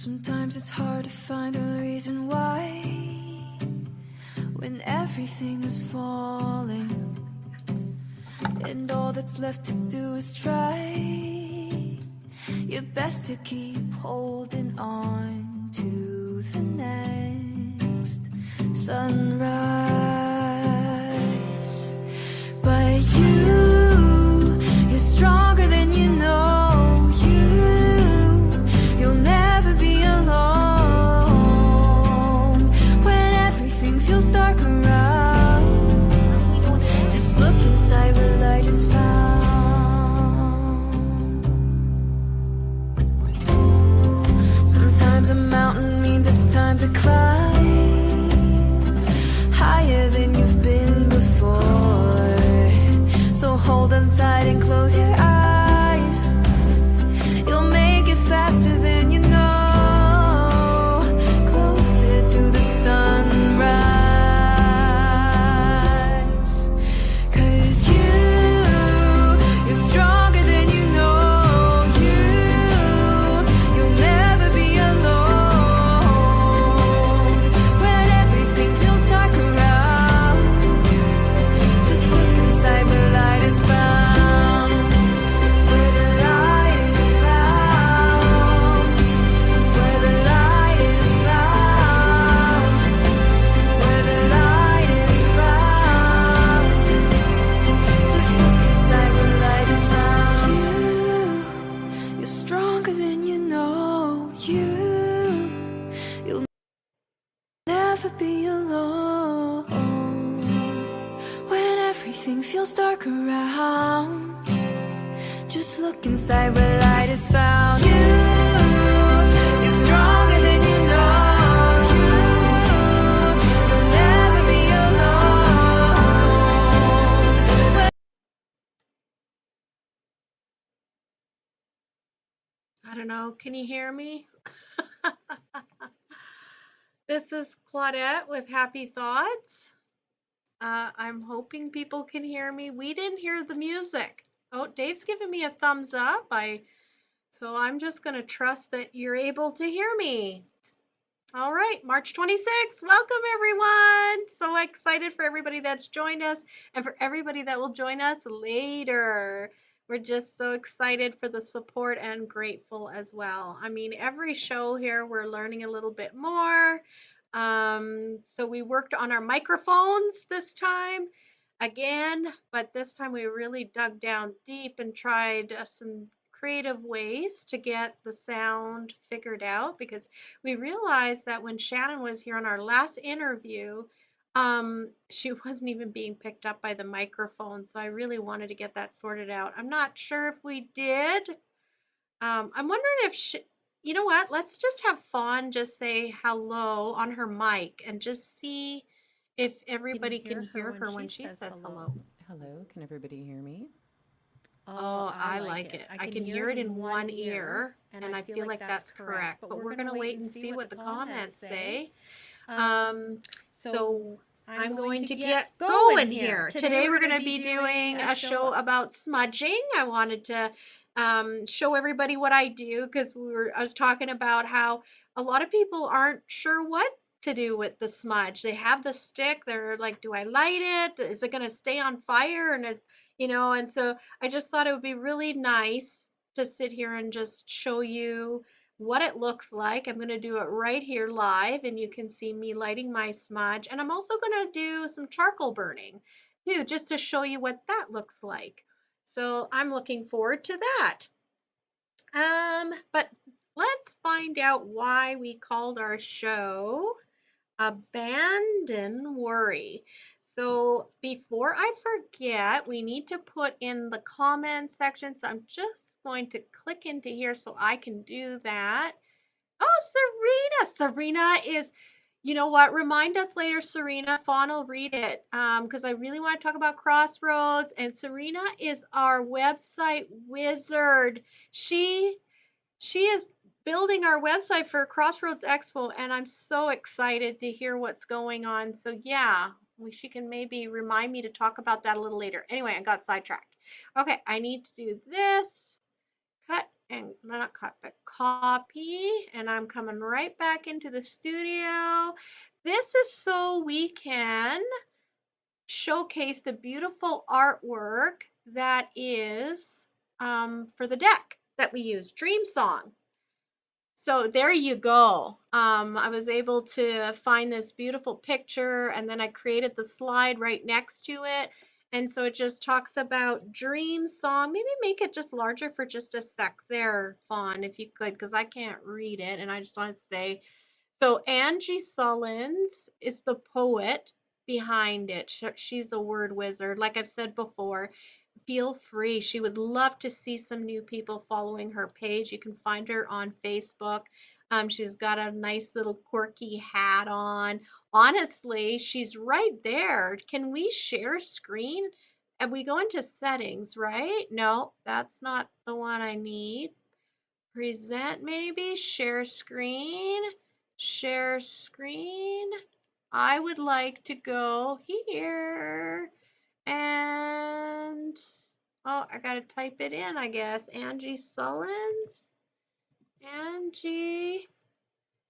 Sometimes it's hard to find a reason why when everything is falling and all that's left to do is try your best to keep holding on to the next sunrise. But you're stronger than you know. You'll never be alone when everything feels dark around. Just look inside where light is found. Sometimes a mountain means it's time to climb higher than you've been before. So hold on tight and close your eyes. You'll make it faster than you know, closer to the sunrise. 'Cause you're stronger than you know. You'll never be alone when everything feels dark around. Just look inside where light is found. Where the light is found. Where the light is found. Where the light is found. Just look inside where light is found. You're stronger than you know. You'll never be alone when everything feels dark around. Just look inside where light is found. You're stronger than you know. You'll never be alone. I don't know. Can you hear me? This is Claudette with Happy Thoughts. I'm hoping people can hear me. We didn't hear the music. Oh, Dave's giving me a thumbs up. So I'm just going to trust that you're able to hear me. All right, March 26th. Welcome, everyone. So excited for everybody that's joined us and for everybody that will join us later. We're just so excited for the support and grateful as well. I mean, every show here, we're learning a little bit more. So we worked on our microphones this time again, but this time we really dug down deep and tried some creative ways to get the sound figured out, because we realized that when Shannon was here on our last interview, she wasn't even being picked up by the microphone. So I really wanted to get that sorted out. I'm not sure if we did. I'm wondering if you know what? Let's just have Fawn just say hello on her mic and just see if everybody can hear her when she says hello. Hello, can everybody hear me? Oh, I like it. I can hear it in one ear, and I feel like that's correct. But we're going to wait and see what the comments say. So I'm going to get going here. Today we're going to be doing a show about smudging. I wanted to show everybody what I do, because I was talking about how a lot of people aren't sure what to do with the smudge. They have the stick. They're like, do I light it? Is it going to stay on fire? And and so I just thought it would be really nice to sit here and just show you what it looks like. I'm going to do it right here live, and you can see me lighting my smudge. And I'm also going to do some charcoal burning too, just to show you what that looks like. So I'm looking forward to that. But let's find out why we called our show Abandon Worry. So before I forget, we need to put in the comments section. So I'm just going to click into here so I can do that. Oh, Serena is, you know what? Remind us later, Serena. Fawn will read it, because I really want to talk about Crossroads. And Serena is our website wizard. She is building our website for CROSSROADS EXPO, and I'm so excited to hear what's going on. So yeah, she can maybe remind me to talk about that a little later. Anyway, I got sidetracked. Okay, I need to do this. Cut and not cut, but copy. And I'm coming right back into the studio. This is so we can showcase the beautiful artwork that is for the deck that we use, Dream Song. So there you go. I was able to find this beautiful picture, and then I created the slide right next to it. And so it just talks about Dream Song. Maybe make it just larger for just a sec there, Fawn, if you could, because I can't read it. And I just want to say, so Angie Sullins is the poet behind it. She's a word wizard. Like I've said before, feel free. She would love to see some new people following her page. You can find her on Facebook. She's got a nice little quirky hat on. Honestly, she's right there. Can we share screen? And we go into settings, right? No, that's not the one I need. Present maybe, share screen, share screen. I would like to go here and, oh, I gotta type it in, I guess. Angie Sullins. Angie.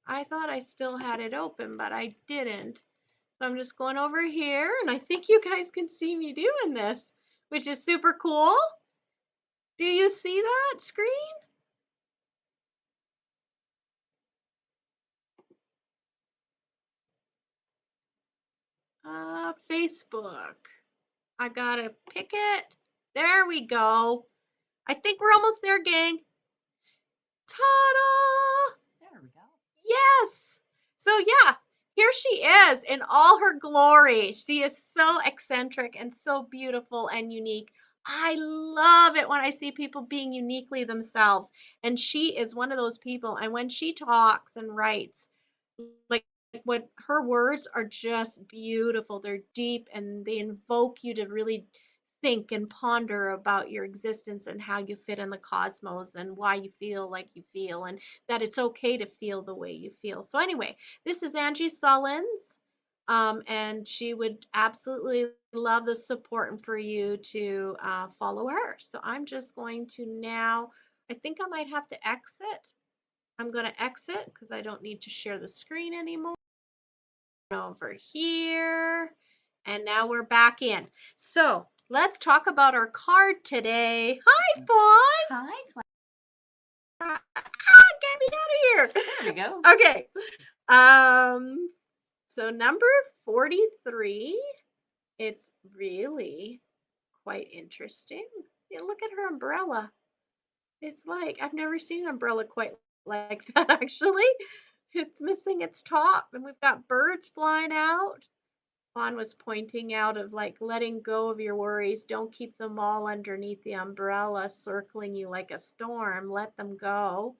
I thought I still had it open, but I didn't. So I'm just going over here, and I think you guys can see me doing this, which is super cool. Do you see that screen? Facebook. I gotta pick it. There we go. I think we're almost there, gang. Ta-da! There we go. Yes. So yeah, here she is in all her glory. She is so eccentric and so beautiful and unique. I love it when I see people being uniquely themselves. And she is one of those people. And when she talks and writes, like what her words are just beautiful. They're deep and they invoke you to really think and ponder about your existence and how you fit in the cosmos and why you feel like you feel and that it's okay to feel the way you feel. So anyway, this is Angie Sullins. And she would absolutely love the support and for you to follow her. So I'm just going to now, I think I might have to exit. I'm going to exit because I don't need to share the screen anymore. Over here. And now we're back in. So let's talk about our card today. Hi, Fawn. Hi. Get me out of here. There we go. Okay. So number 43, it's really quite interesting. Yeah, look at her umbrella. It's like, I've never seen an umbrella quite like that, actually. It's missing its top, and we've got birds flying out. Fawn was pointing out of like letting go of your worries. Don't keep them all underneath the umbrella circling you like a storm. Let them go.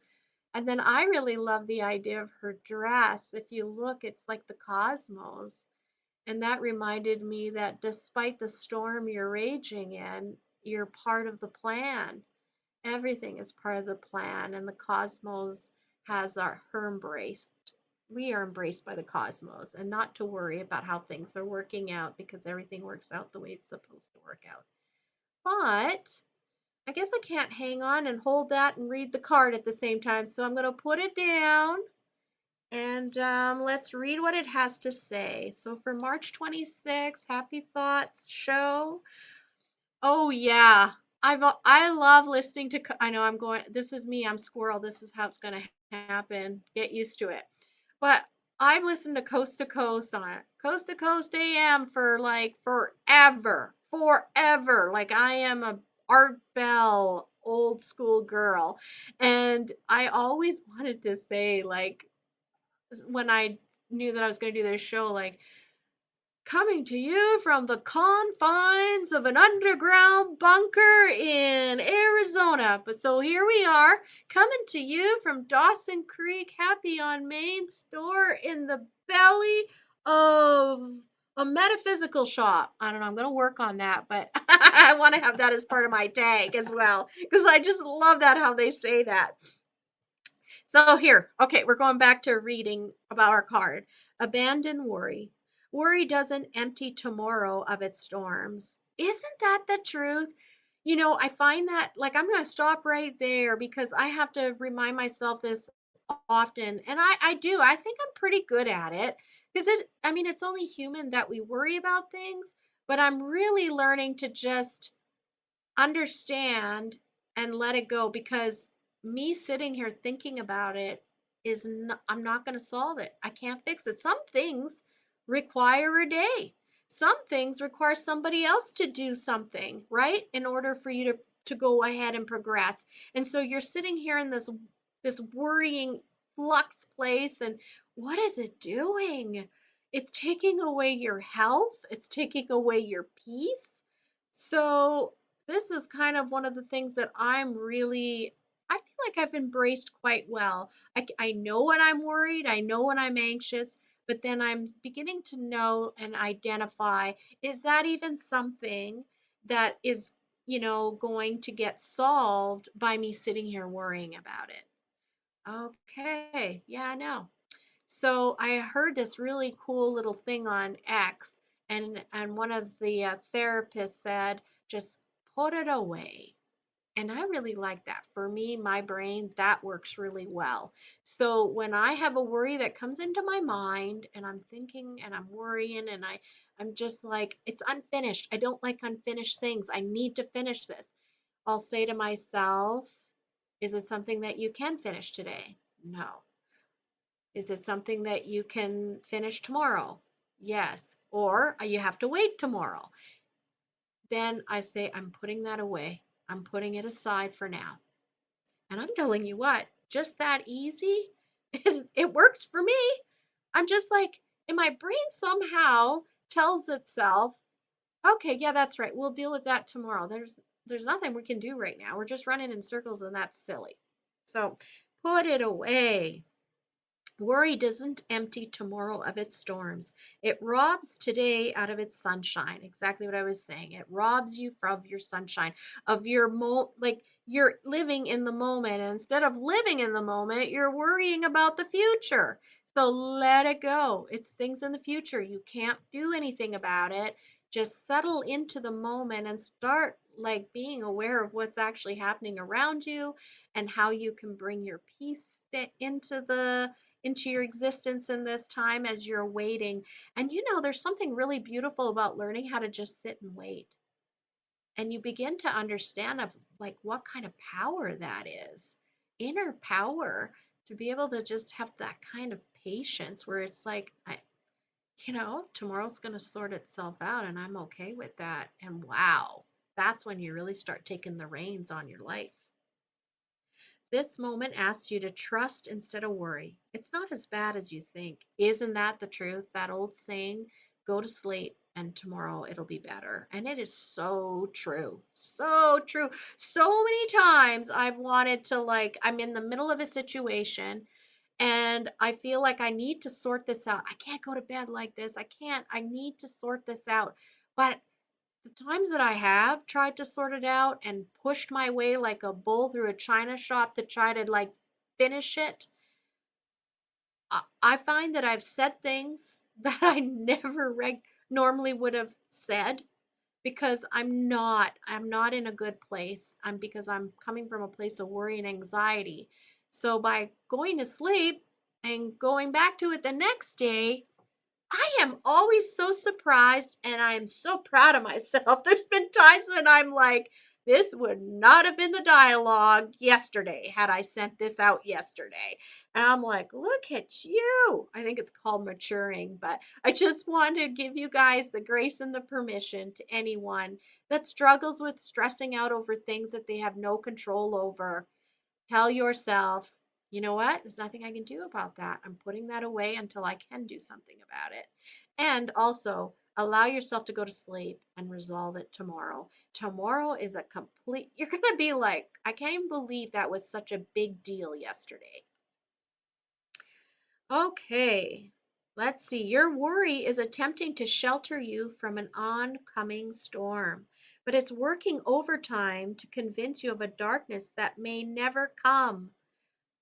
And then I really love the idea of her dress. If you look, it's like the cosmos. And that reminded me that despite the storm you're raging in, you're part of the plan. Everything is part of the plan, and the cosmos has her embraced. We are embraced by the cosmos, and not to worry about how things are working out because everything works out the way it's supposed to work out. But I guess I can't hang on and hold that and read the card at the same time, so I'm going to put it down and let's read what it has to say. So for March 26th, Happy Thoughts show. Oh yeah. I love listening to, I know I'm going, this is me, I'm squirrel, this is how it's going to happen. Get used to it. But I've listened to Coast on it. Coast to Coast AM for like forever. Forever. Like I am a Art Bell old school girl. And I always wanted to say, like, when I knew that I was going to do this show, like, coming to you from the confines of an underground bunker in Arizona. But so here we are, coming to you from Dawson Creek, Happy on Main store in the belly of a metaphysical shop. I don't know, I'm going to work on that, but I want to have that as part of my tag as well, because I just love that how they say that. So here, okay, we're going back to reading about our card. Abandon worry. Worry doesn't empty tomorrow of its storms. Isn't that the truth? I find that like I'm going to stop right there because I have to remind myself this often. And I do. I think I'm pretty good at it because I mean, it's only human that we worry about things, but I'm really learning to just understand and let it go because me sitting here thinking about it is not, I'm not going to solve it. I can't fix it. Some things require a day. Some things require somebody else to do something, right? In order for you to go ahead and progress. And so you're sitting here in this worrying flux place and what is it doing? It's taking away your health, it's taking away your peace. So this is kind of one of the things that I feel like I've embraced quite well. I know when I'm worried, I know when I'm anxious, but then I'm beginning to know and identify, is that even something that is, going to get solved by me sitting here worrying about it? Okay, yeah, I know. So I heard this really cool little thing on X, and one of the therapists said, just put it away. And I really like that. For me, my brain, that works really well. So when I have a worry that comes into my mind and I'm thinking and I'm worrying and I'm just like, it's unfinished. I don't like unfinished things. I need to finish this. I'll say to myself, is it something that you can finish today? No. Is it something that you can finish tomorrow? Yes. Or you have to wait tomorrow. Then I say, I'm putting that away. I'm putting it aside for now. And I'm telling you what, just that easy, it works for me. I'm just like, and my brain somehow tells itself, okay, yeah, that's right. We'll deal with that tomorrow. There's nothing we can do right now. We're just running in circles and that's silly. So put it away. Worry doesn't empty tomorrow of its storms. It robs today out of its sunshine. Exactly what I was saying. It robs you from your sunshine, of your like you're living in the moment. And instead of living in the moment, you're worrying about the future. So let it go. It's things in the future. You can't do anything about it. Just settle into the moment and start like being aware of what's actually happening around you and how you can bring your peace into your existence in this time as you're waiting. And there's something really beautiful about learning how to just sit and wait. And you begin to understand of like what kind of power that is. Inner power to be able to just have that kind of patience where it's like tomorrow's going to sort itself out and I'm okay with that. And wow, that's when you really start taking the reins on your life. This moment asks you to trust instead of worry. It's not as bad as you think. Isn't that the truth? That old saying, go to sleep and tomorrow it'll be better. And it is so true. So true. So many times I've wanted to, like, I'm in the middle of a situation and I feel like I need to sort this out. I can't go to bed like this. I need to sort this out. But the times that I have tried to sort it out and pushed my way like a bull through a china shop to try to like finish it, I find that I've said things that I never normally would have said because I'm not in a good place. Because I'm coming from a place of worry and anxiety. So by going to sleep and going back to it the next day, I am always so surprised and I am so proud of myself. There's been times when I'm like, this would not have been the dialogue yesterday had I sent this out yesterday. And I'm like, look at you. I think it's called maturing, but I just want to give you guys the grace and the permission to anyone that struggles with stressing out over things that they have no control over. Tell yourself, you know what? There's nothing I can do about that. I'm putting that away until I can do something about it. And also, allow yourself to go to sleep and resolve it tomorrow. Tomorrow is you're going to be like, I can't even believe that was such a big deal yesterday. Okay, let's see. Your worry is attempting to shelter you from an oncoming storm, but it's working overtime to convince you of a darkness that may never come.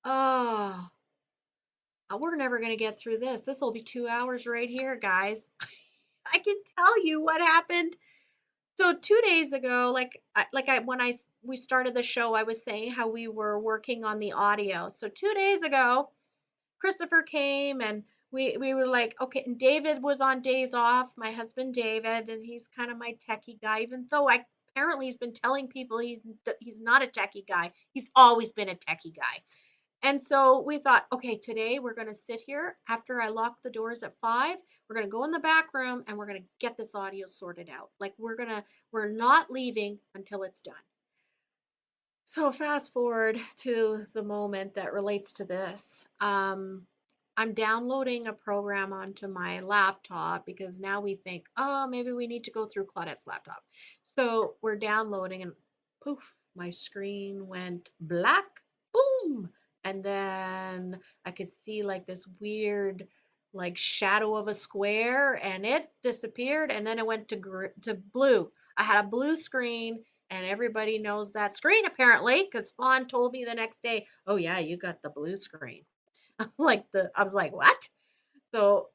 Oh, we're never going to get through this. This will be 2 hours right here, guys. I can tell you what happened So 2 days ago, we started the show, I was saying how we were working on the audio. So 2 days ago, Christopher came and we were like, okay, and David was on days off, my husband David, and he's kind of my techie guy, even though I apparently he's been telling people he's not a techie guy. He's always been a techie guy. And so we thought, okay, today we're going to sit here after I lock the doors at 5. We're going to go in the back room and we're going to get this audio sorted out. Like we're not leaving until it's done. So fast forward to the moment that relates to this. I'm downloading a program onto my laptop because now we think, oh, maybe we need to go through Claudette's laptop. So we're downloading and poof, my screen went black, boom. And then I could see like this weird like shadow of a square and it disappeared and then it went to blue. I had a blue screen and everybody knows that screen apparently because Fawn told me the next day, oh yeah, you got the blue screen. I was like, what? So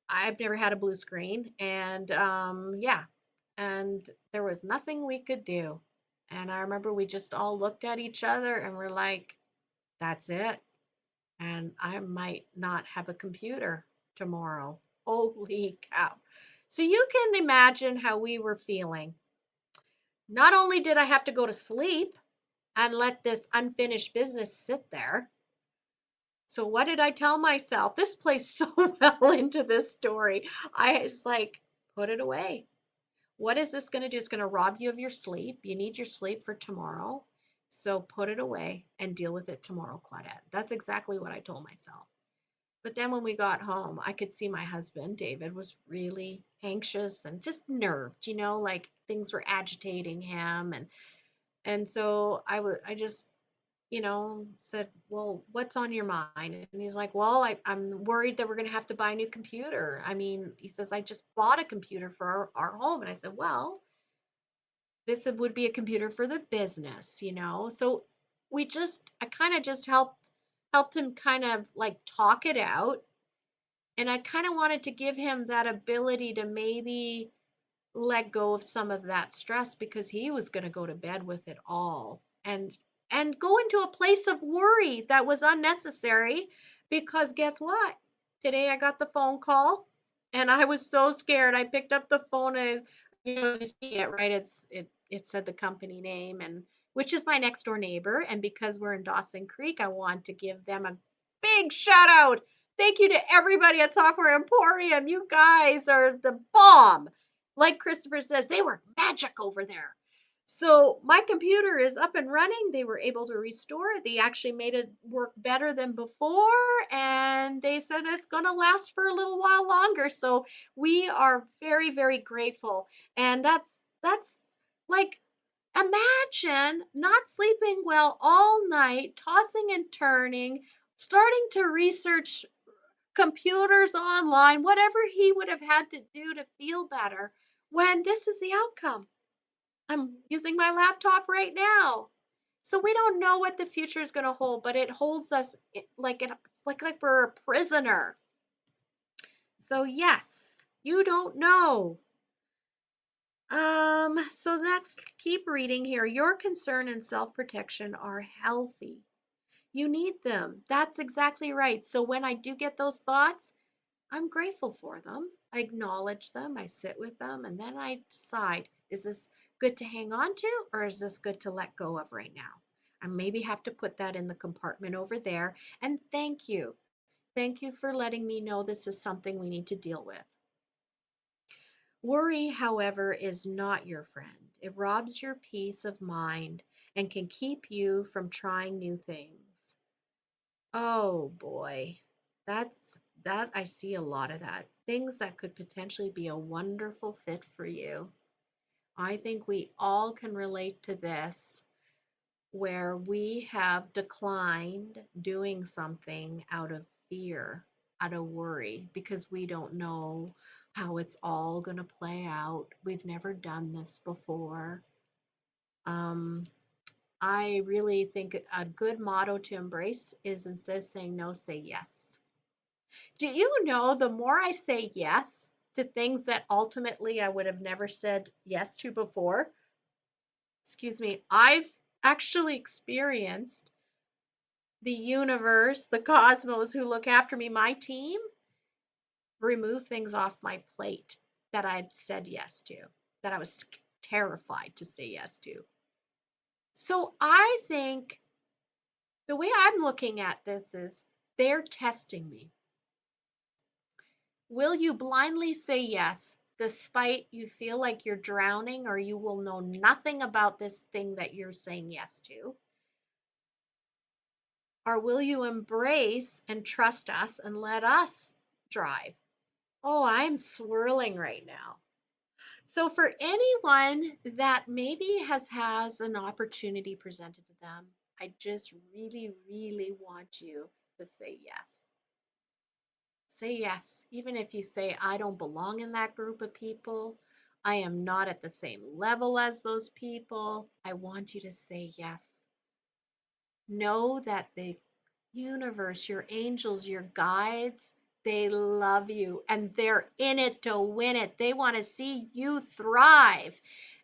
I've never had a blue screen. And yeah, and there was nothing we could do. And I remember we just all looked at each other and we're like, that's it. And I might not have a computer tomorrow. Holy cow. So you can imagine how we were feeling. Not only did I have to go to sleep and let this unfinished business sit there. So what did I tell myself? This plays so well into this story. I was like, put it away. What is this going to do? It's going to rob you of your sleep. You need your sleep for tomorrow. So put it away and deal with it tomorrow, Claudette. That's exactly what I told myself. But then when we got home, I could see my husband, David, was really anxious and just nerved, like things were agitating him. And so I just said, well, what's on your mind? And he's like, well, I'm worried that we're going to have to buy a new computer. I mean, he says, I just bought a computer for our home. And I said, well, this would be a computer for the business, So I kind of just helped him kind of like talk it out. And I kind of wanted to give him that ability to maybe let go of some of that stress because he was going to go to bed with it all and go into a place of worry that was unnecessary because guess what? Today I got the phone call and I was so scared. I picked up the phone and you see it, right? It said the company name and which is my next door neighbor. And because we're in Dawson Creek, I want to give them a big shout out. Thank you to everybody at Software Emporium. You guys are the bomb. Like Christopher says, they were magic over there. So my computer is up and running. They were able to restore it. They actually made it work better than before. And they said it's going to last for a little while longer. So we are very, very grateful. And that's like, imagine not sleeping well all night, tossing and turning, starting to research computers online, whatever he would have had to do to feel better when this is the outcome. I'm using my laptop right now. So we don't know what the future is going to hold, but it holds us it's like we're a prisoner. So yes, you don't know. So let's keep reading here. Your concern and self-protection are healthy. You need them. That's exactly right. So when I do get those thoughts, I'm grateful for them. I acknowledge them, I sit with them, and then I decide, is this good to hang on to or is this good to let go of right now? I maybe have to put that in the compartment over there. And thank you. Thank you for letting me know this is something we need to deal with. Worry, however, is not your friend. It robs your peace of mind and can keep you from trying new things. Oh boy, that I see a lot of that. Things that could potentially be a wonderful fit for you. I think we all can relate to this where we have declined doing something out of fear, out of worry, because we don't know how it's all going to play out. We've never done this before. Um, I really think a good motto to embrace is instead of saying no, say yes. Do you know the more I say yes to things that ultimately I would have never said yes to before. Excuse me. I've actually experienced the universe, the cosmos who look after me, my team, remove things off my plate that I'd said yes to, that I was terrified to say yes to. So I think the way I'm looking at this is they're testing me. Will you blindly say yes despite you feel like you're drowning or you will know nothing about this thing that you're saying yes to? Or will you embrace and trust us and let us drive? Oh, I'm swirling right now. So for anyone that maybe has an opportunity presented to them, I just really, really want you to say yes. Say yes, even if you say, I don't belong in that group of people. I am not at the same level as those people. I want you to say yes. Know that the universe, your angels, your guides, they love you and they're in it to win it. They want to see you thrive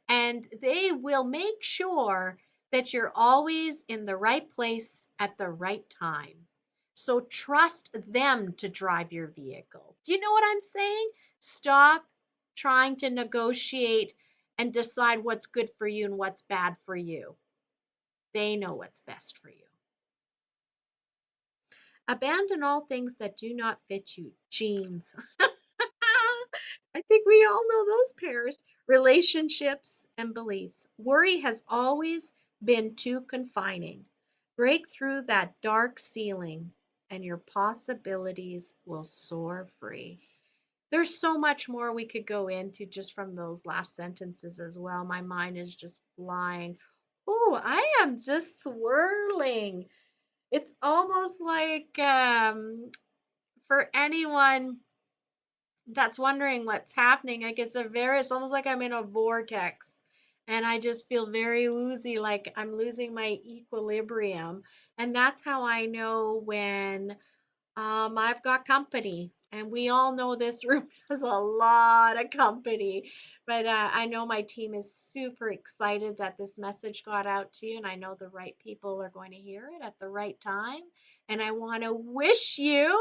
and they will make sure that you're always in the right place at the right time. So trust them to drive your vehicle. Do you know what I'm saying? Stop trying to negotiate and decide what's good for you and what's bad for you. They know what's best for you. Abandon all things that do not fit you. Jeans. I think we all know those pairs. Relationships and beliefs. Worry has always been too confining. Break through that dark ceiling and your possibilities will soar free. There's so much more we could go into just from those last sentences as well. My mind is just flying. Oh, I am just swirling. It's almost like for anyone that's wondering what's happening, like it's almost like I'm in a vortex and I just feel very woozy, like I'm losing my equilibrium. And that's how I know when I've got company, and we all know this room has a lot of company. But I know my team is super excited that this message got out to you, and I know the right people are going to hear it at the right time. And I want to wish you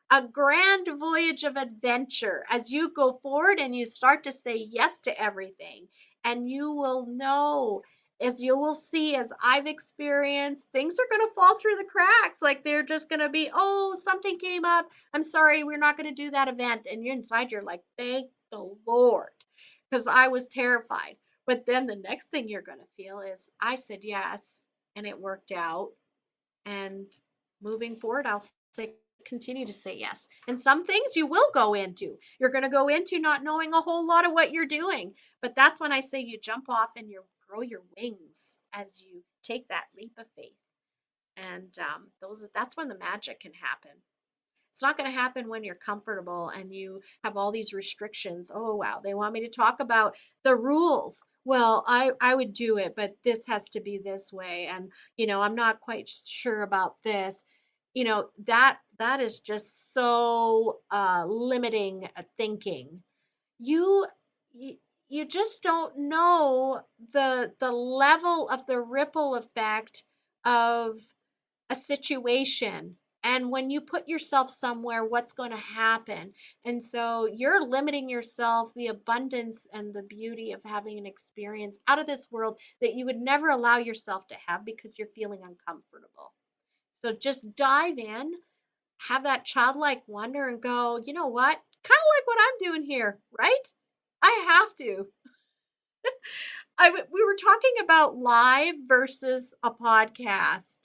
a grand voyage of adventure as you go forward and you start to say yes to everything. And you will know, as you will see, as I've experienced, things are going to fall through the cracks. Like they're just going to be, oh, something came up. I'm sorry, we're not going to do that event. And you're inside, you're like, thank the Lord, because I was terrified. But then the next thing you're going to feel is, I said yes, and it worked out. And moving forward, I'll say, continue to say yes. And some things you will go into. You're going to go into not knowing a whole lot of what you're doing. But that's when I say you jump off and you grow your wings as you take that leap of faith. And that's when the magic can happen. It's not going to happen when you're comfortable and you have all these restrictions. Oh, wow, they want me to talk about the rules. Well, I would do it, but this has to be this way. And, I'm not quite sure about this. That is just so limiting thinking. You, you you just don't know the level of the ripple effect of a situation, and when you put yourself somewhere, what's going to happen. And so you're limiting yourself the abundance and the beauty of having an experience out of this world that you would never allow yourself to have because you're feeling uncomfortable. So just dive in, have that childlike wonder and go, you know what, kind of like what I'm doing here, right? I have to. We were talking about live versus a podcast.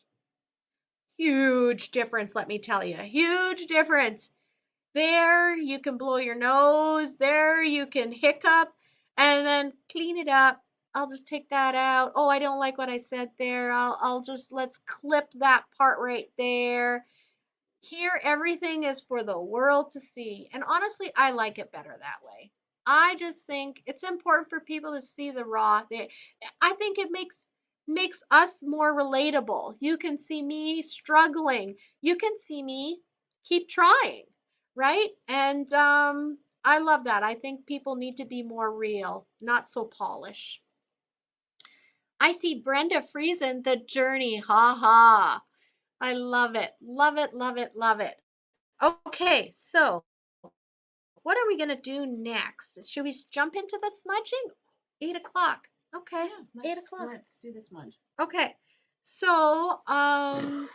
Huge difference, let me tell you. Huge difference. There you can blow your nose. There you can hiccup and then clean it up. I'll just take that out. Oh, I don't like what I said there. Let's clip that part right there. Here, everything is for the world to see. And honestly, I like it better that way. I just think it's important for people to see the raw. I think it makes us more relatable. You can see me struggling. You can see me keep trying, right? And I love that. I think people need to be more real, not so polished. I see Brenda Friesen, The Journey. Ha ha. I love it. Love it, love it, love it. Okay, so what are we going to do next? Should we jump into the smudging? 8 o'clock. Okay, Yeah, 8 o'clock. let's do the smudge. Okay, so I'm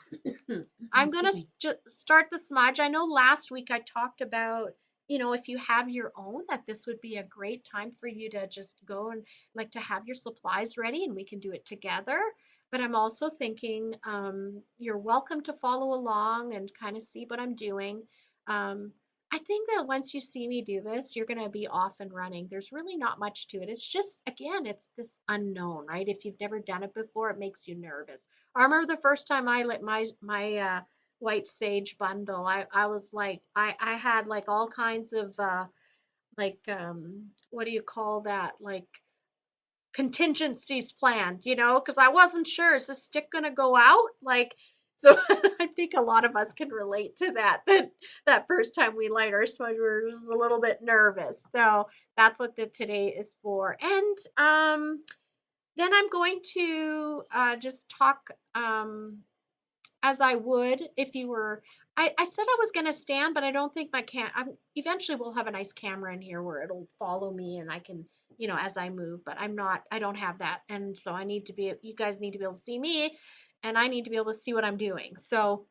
going Excuse to start the smudge. I know last week I talked about, if you have your own, that this would be a great time for you to just go and like to have your supplies ready and we can do it together. But I'm also thinking you're welcome to follow along and kind of see what I'm doing. Um, I think that once you see me do this, you're going to be off and running. There's really not much to it. It's just, again, it's this unknown, right? If you've never done it before, it makes you nervous. I remember the first time I lit my white sage bundle. I was like, I had like all kinds of like what do you call that? Like contingencies planned, because I wasn't sure, is the stick gonna go out? Like, so I think a lot of us can relate to that first time we light our smudge, we were just a little bit nervous. So that's what the today is for. And then I'm going to just talk as I would if you were. I said I was going to stand, but I don't think eventually we'll have a nice camera in here where it'll follow me and I can, as I move, but I don't have that. And so you guys need to be able to see me and I need to be able to see what I'm doing. So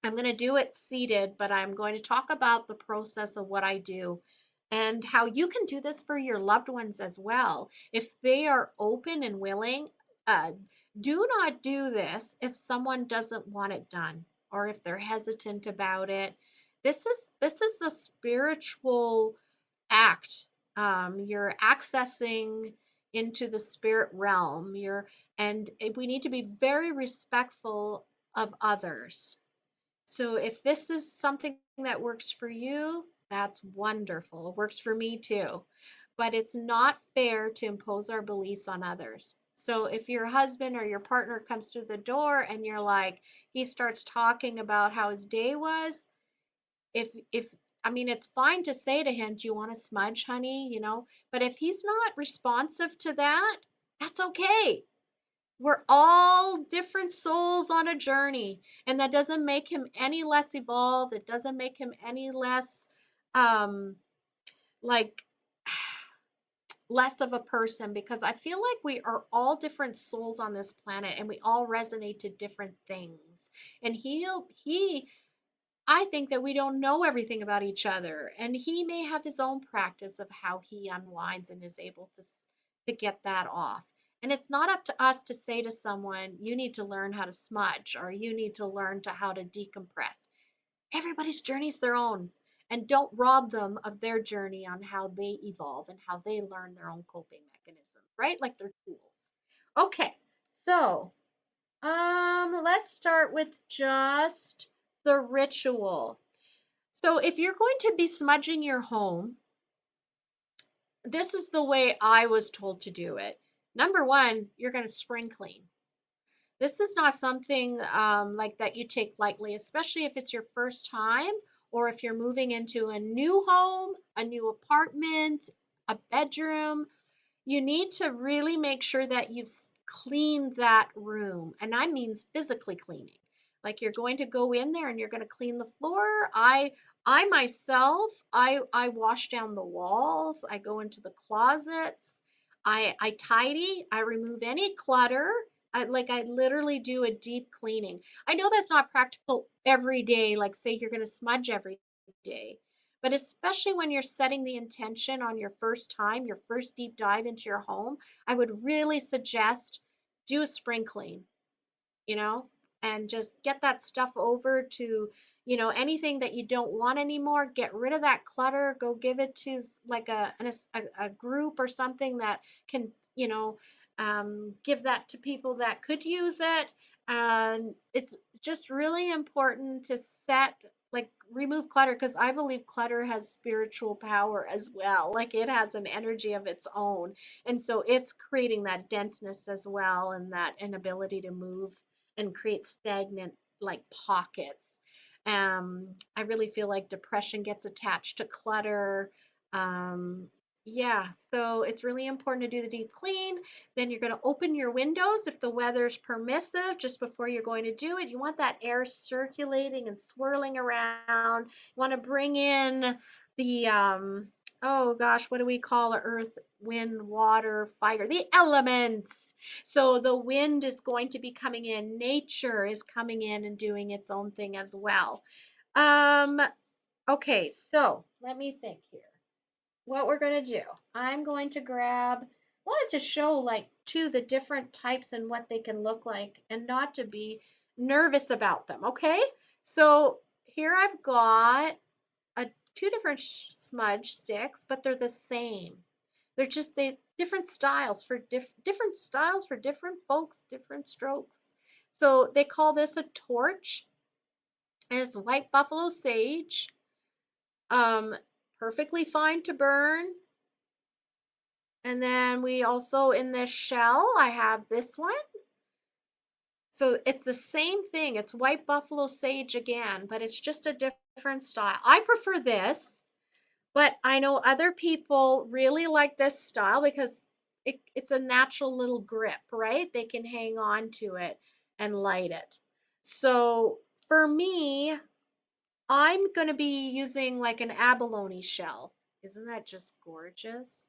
I'm going to do it seated, but I'm going to talk about the process of what I do and how you can do this for your loved ones as well. If they are open and willing, uh, do not do this if someone doesn't want it done or if they're hesitant about it. This is a spiritual act. You're accessing into the spirit realm. And we need to be very respectful of others. So if this is something that works for you, that's wonderful. It works for me too. But it's not fair to impose our beliefs on others. So if your husband or your partner comes through the door and you're like, he starts talking about how his day was, if I mean, it's fine to say to him, "Do you want to smudge, honey?" But if he's not responsive to that, that's okay. We're all different souls on a journey, and that doesn't make him any less evolved. It doesn't make him any less um like less of a person, because I feel like we are all different souls on this planet and we all resonate to different things. And he I think that we don't know everything about each other, and he may have his own practice of how he unwinds and is able to get that off. And it's not up to us to say to someone, you need to learn how to smudge or you need to learn to how to decompress. Everybody's journey is their own, and don't rob them of their journey on how they evolve and how they learn their own coping mechanisms, right? Like they're tools. Okay, so let's start with just the ritual. So if you're going to be smudging your home, this is the way I was told to do it. Number one, you're going to spring clean. This is not something like that you take lightly, especially if it's your first time or if you're moving into a new home, a new apartment, a bedroom. You need to really make sure that you've cleaned that room. And I mean physically cleaning. Like you're going to go in there and you're going to clean the floor. I myself, I wash down the walls. I go into the closets. I tidy. I remove any clutter. I literally do a deep cleaning. I know that's not practical every day. Like say you're going to smudge every day. But especially when you're setting the intention on your first time, your first deep dive into your home, I would really suggest do a spring clean, you know, and just get that stuff over to, anything that you don't want anymore. Get rid of that clutter. Go give it to like a group or something that can, give that to people that could use it. And it's just really important to remove clutter, because I believe clutter has spiritual power as well. Like it has an energy of its own. And so it's creating that denseness as well, and that inability to move and create stagnant like pockets. I really feel like depression gets attached to clutter. Um, yeah, so it's really important to do the deep clean. Then you're going to open your windows if the weather's permissive just before you're going to do it. You want that air circulating and swirling around. You want to bring in the, oh gosh, what do we call it? Earth, wind, water, fire, the elements. So the wind is going to be coming in. Nature is coming in and doing its own thing as well. Um, okay, so let me think here what we're going to do. I'm going to grab, wanted to show like the different types and what they can look like and not to be nervous about them. Okay. So here I've got two different smudge sticks, but they're the same. They're just different styles for different styles for different folks, different strokes. So they call this a torch and it's white buffalo sage. Um, Perfectly fine to burn. And then we also, in this shell, I have this one. So it's the same thing. It's white buffalo sage again, but it's just a different style. I prefer this, but I know other people really like this style because it's a natural little grip, right? They can hang on to it and light it. So for me, I'm going to be using like an abalone shell. Isn't that just gorgeous?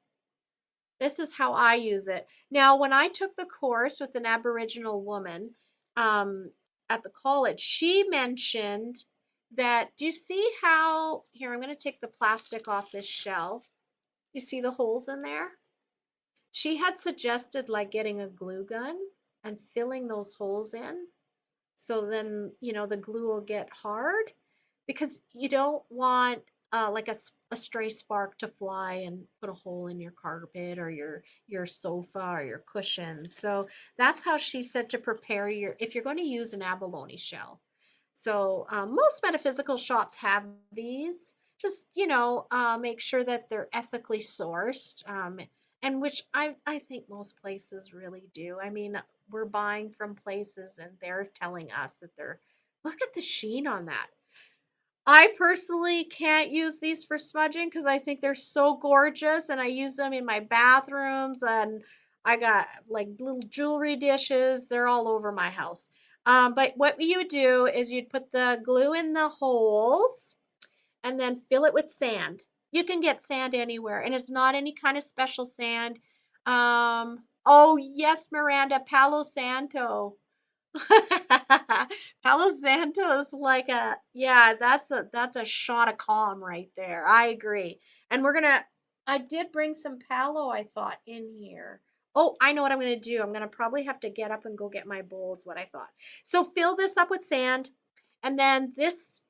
This is how I use it. Now, when I took the course with an Aboriginal woman at the college, she mentioned that, do you see how, here, I'm going to take the plastic off this shell. You see the holes in there? She had suggested like getting a glue gun and filling those holes in. So then, the glue will get hard because you don't want like a stray spark to fly and put a hole in your carpet or your sofa or your cushions. So that's how she said to prepare if you're going to use an abalone shell. So most metaphysical shops have these. Just, make sure that they're ethically sourced, and which I think most places really do. I mean, we're buying from places and they're telling us that look at the sheen on that. I personally can't use these for smudging because I think they're so gorgeous and I use them in my bathrooms and I got like little jewelry dishes. They're all over my house. But what you do is you'd put the glue in the holes and then fill it with sand. You can get sand anywhere and it's not any kind of special sand. Oh yes, Miranda, Palo Santo. Palo Santo is like yeah, that's a shot of calm right there. I agree. And I did bring some Palo, I thought, in here. Oh, I know what I'm gonna do. I'm gonna probably have to get up and go get my bowl is what I thought. So fill this up with sand, and then this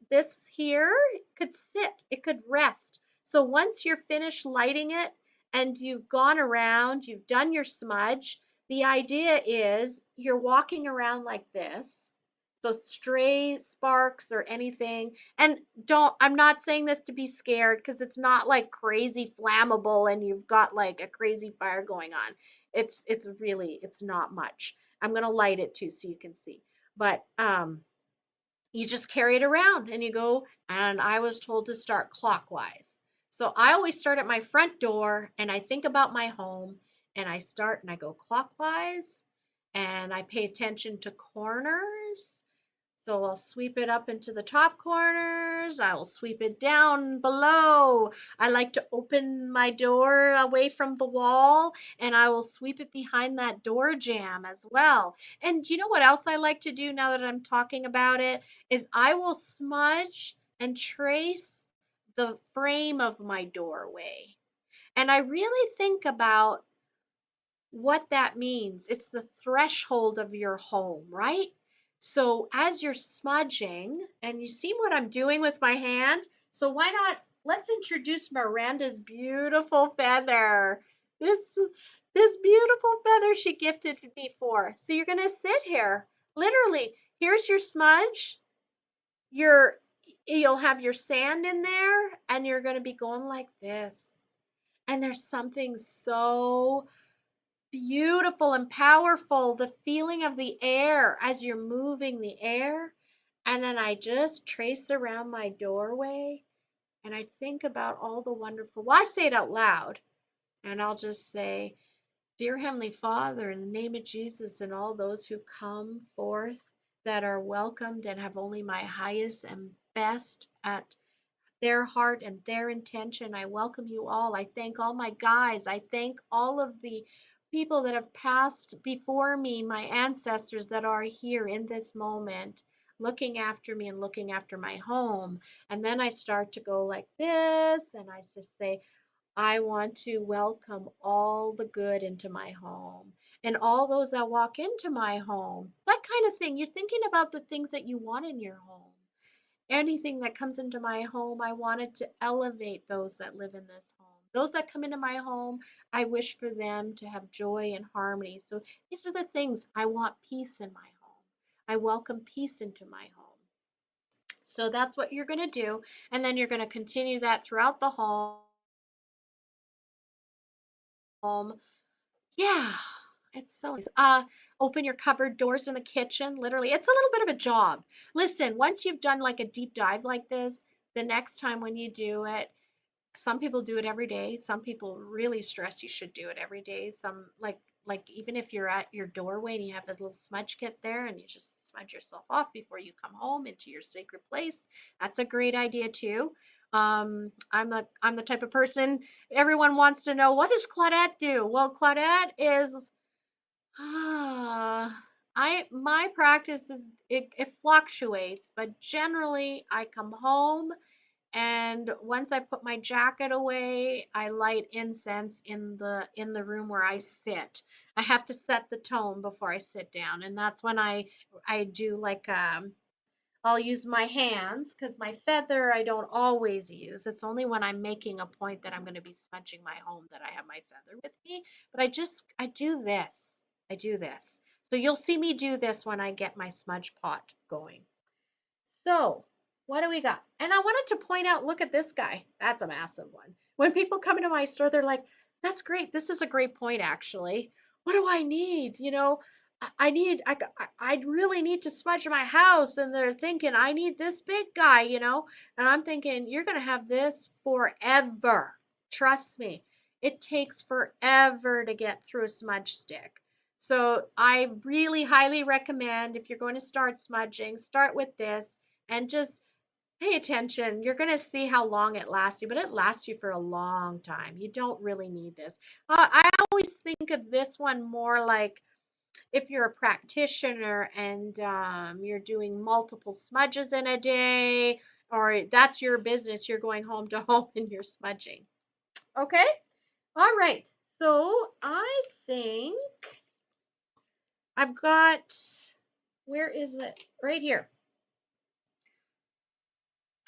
here could sit, it could rest. So once you're finished lighting it and you've gone around, you've done your smudge, the idea is you're walking around like this. So stray sparks or anything. And I'm not saying this to be scared because it's not like crazy flammable and you've got like a crazy fire going on. It's not much. I'm going to light it too so you can see. But you just carry it around and you go, and I was told to start clockwise. So I always start at my front door and I think about my home and I start and I go clockwise and I pay attention to corners. So I'll sweep it up into the top corners. I will sweep it down below. I like to open my door away from the wall and I will sweep it behind that door jamb as well. And you know what else I like to do now that I'm talking about it is I will smudge and trace the frame of my doorway. And I really think about what that means. It's the threshold of your home, right? So as you're smudging, and you see what I'm doing with my hand, so why not let's introduce Miranda's beautiful feather. This beautiful feather she gifted me for. So you're gonna sit here. Literally, here's your smudge. You'll have your sand in there, and you're gonna be going like this. And there's something so beautiful and powerful, the feeling of the air as you're moving the air. And then I just trace around my doorway and I think about all the wonderful, well, I say it out loud, and I'll just say, Dear Heavenly Father, in the name of Jesus, and all those who come forth that are welcomed and have only my highest and best at their heart and their intention, I welcome you all. I thank all my guides. I thank all of the people that have passed before me, my ancestors that are here in this moment, looking after me and looking after my home. And then I start to go like this, and I just say, I want to welcome all the good into my home and all those that walk into my home. That kind of thing. You're thinking about the things that you want in your home. Anything that comes into my home, I wanted to elevate those that live in this home. Those that come into my home, I wish for them to have joy and harmony. So these are the things. I want peace in my home. I welcome peace into my home. So that's what you're going to do. And then you're going to continue that throughout the home. Yeah, it's so nice. Open your cupboard doors in the kitchen. Literally, it's a little bit of a job. Listen, once you've done like a deep dive like this, the next time when you do it, some people do it every day. Some people really stress you should do it every day. Some like even if you're at your doorway and you have this little smudge kit there and you just smudge yourself off before you come home into your sacred place. That's a great idea too. I'm the type of person everyone wants to know, what does Claudette do? Well, Claudette is my practice is it fluctuates, but generally I come home and once I put my jacket away, I light incense in the room where I sit. I have to set the tone before I sit down, and that's when I do like I'll use my hands because my feather I don't always use. It's only when I'm making a point that I'm going to be smudging my home that I have my feather with me. But I do this. I do this. So you'll see me do this when I get my smudge pot going. So what do we got? And I wanted to point out, look at this guy. That's a massive one. When people come into my store, they're like, that's great. This is a great point, actually. What do I need? You know, I really need to smudge my house. And they're thinking, I need this big guy, you know? And I'm thinking, you're going to have this forever. Trust me. It takes forever to get through a smudge stick. So I really highly recommend if you're going to start smudging, start with this and just pay attention. You're going to see how long it lasts you, but it lasts you for a long time. You don't really need this. I always think of this one more like if you're a practitioner and you're doing multiple smudges in a day, or that's your business, you're going home to home and you're smudging. Okay? All right. So I think I've got, where is it? Right here.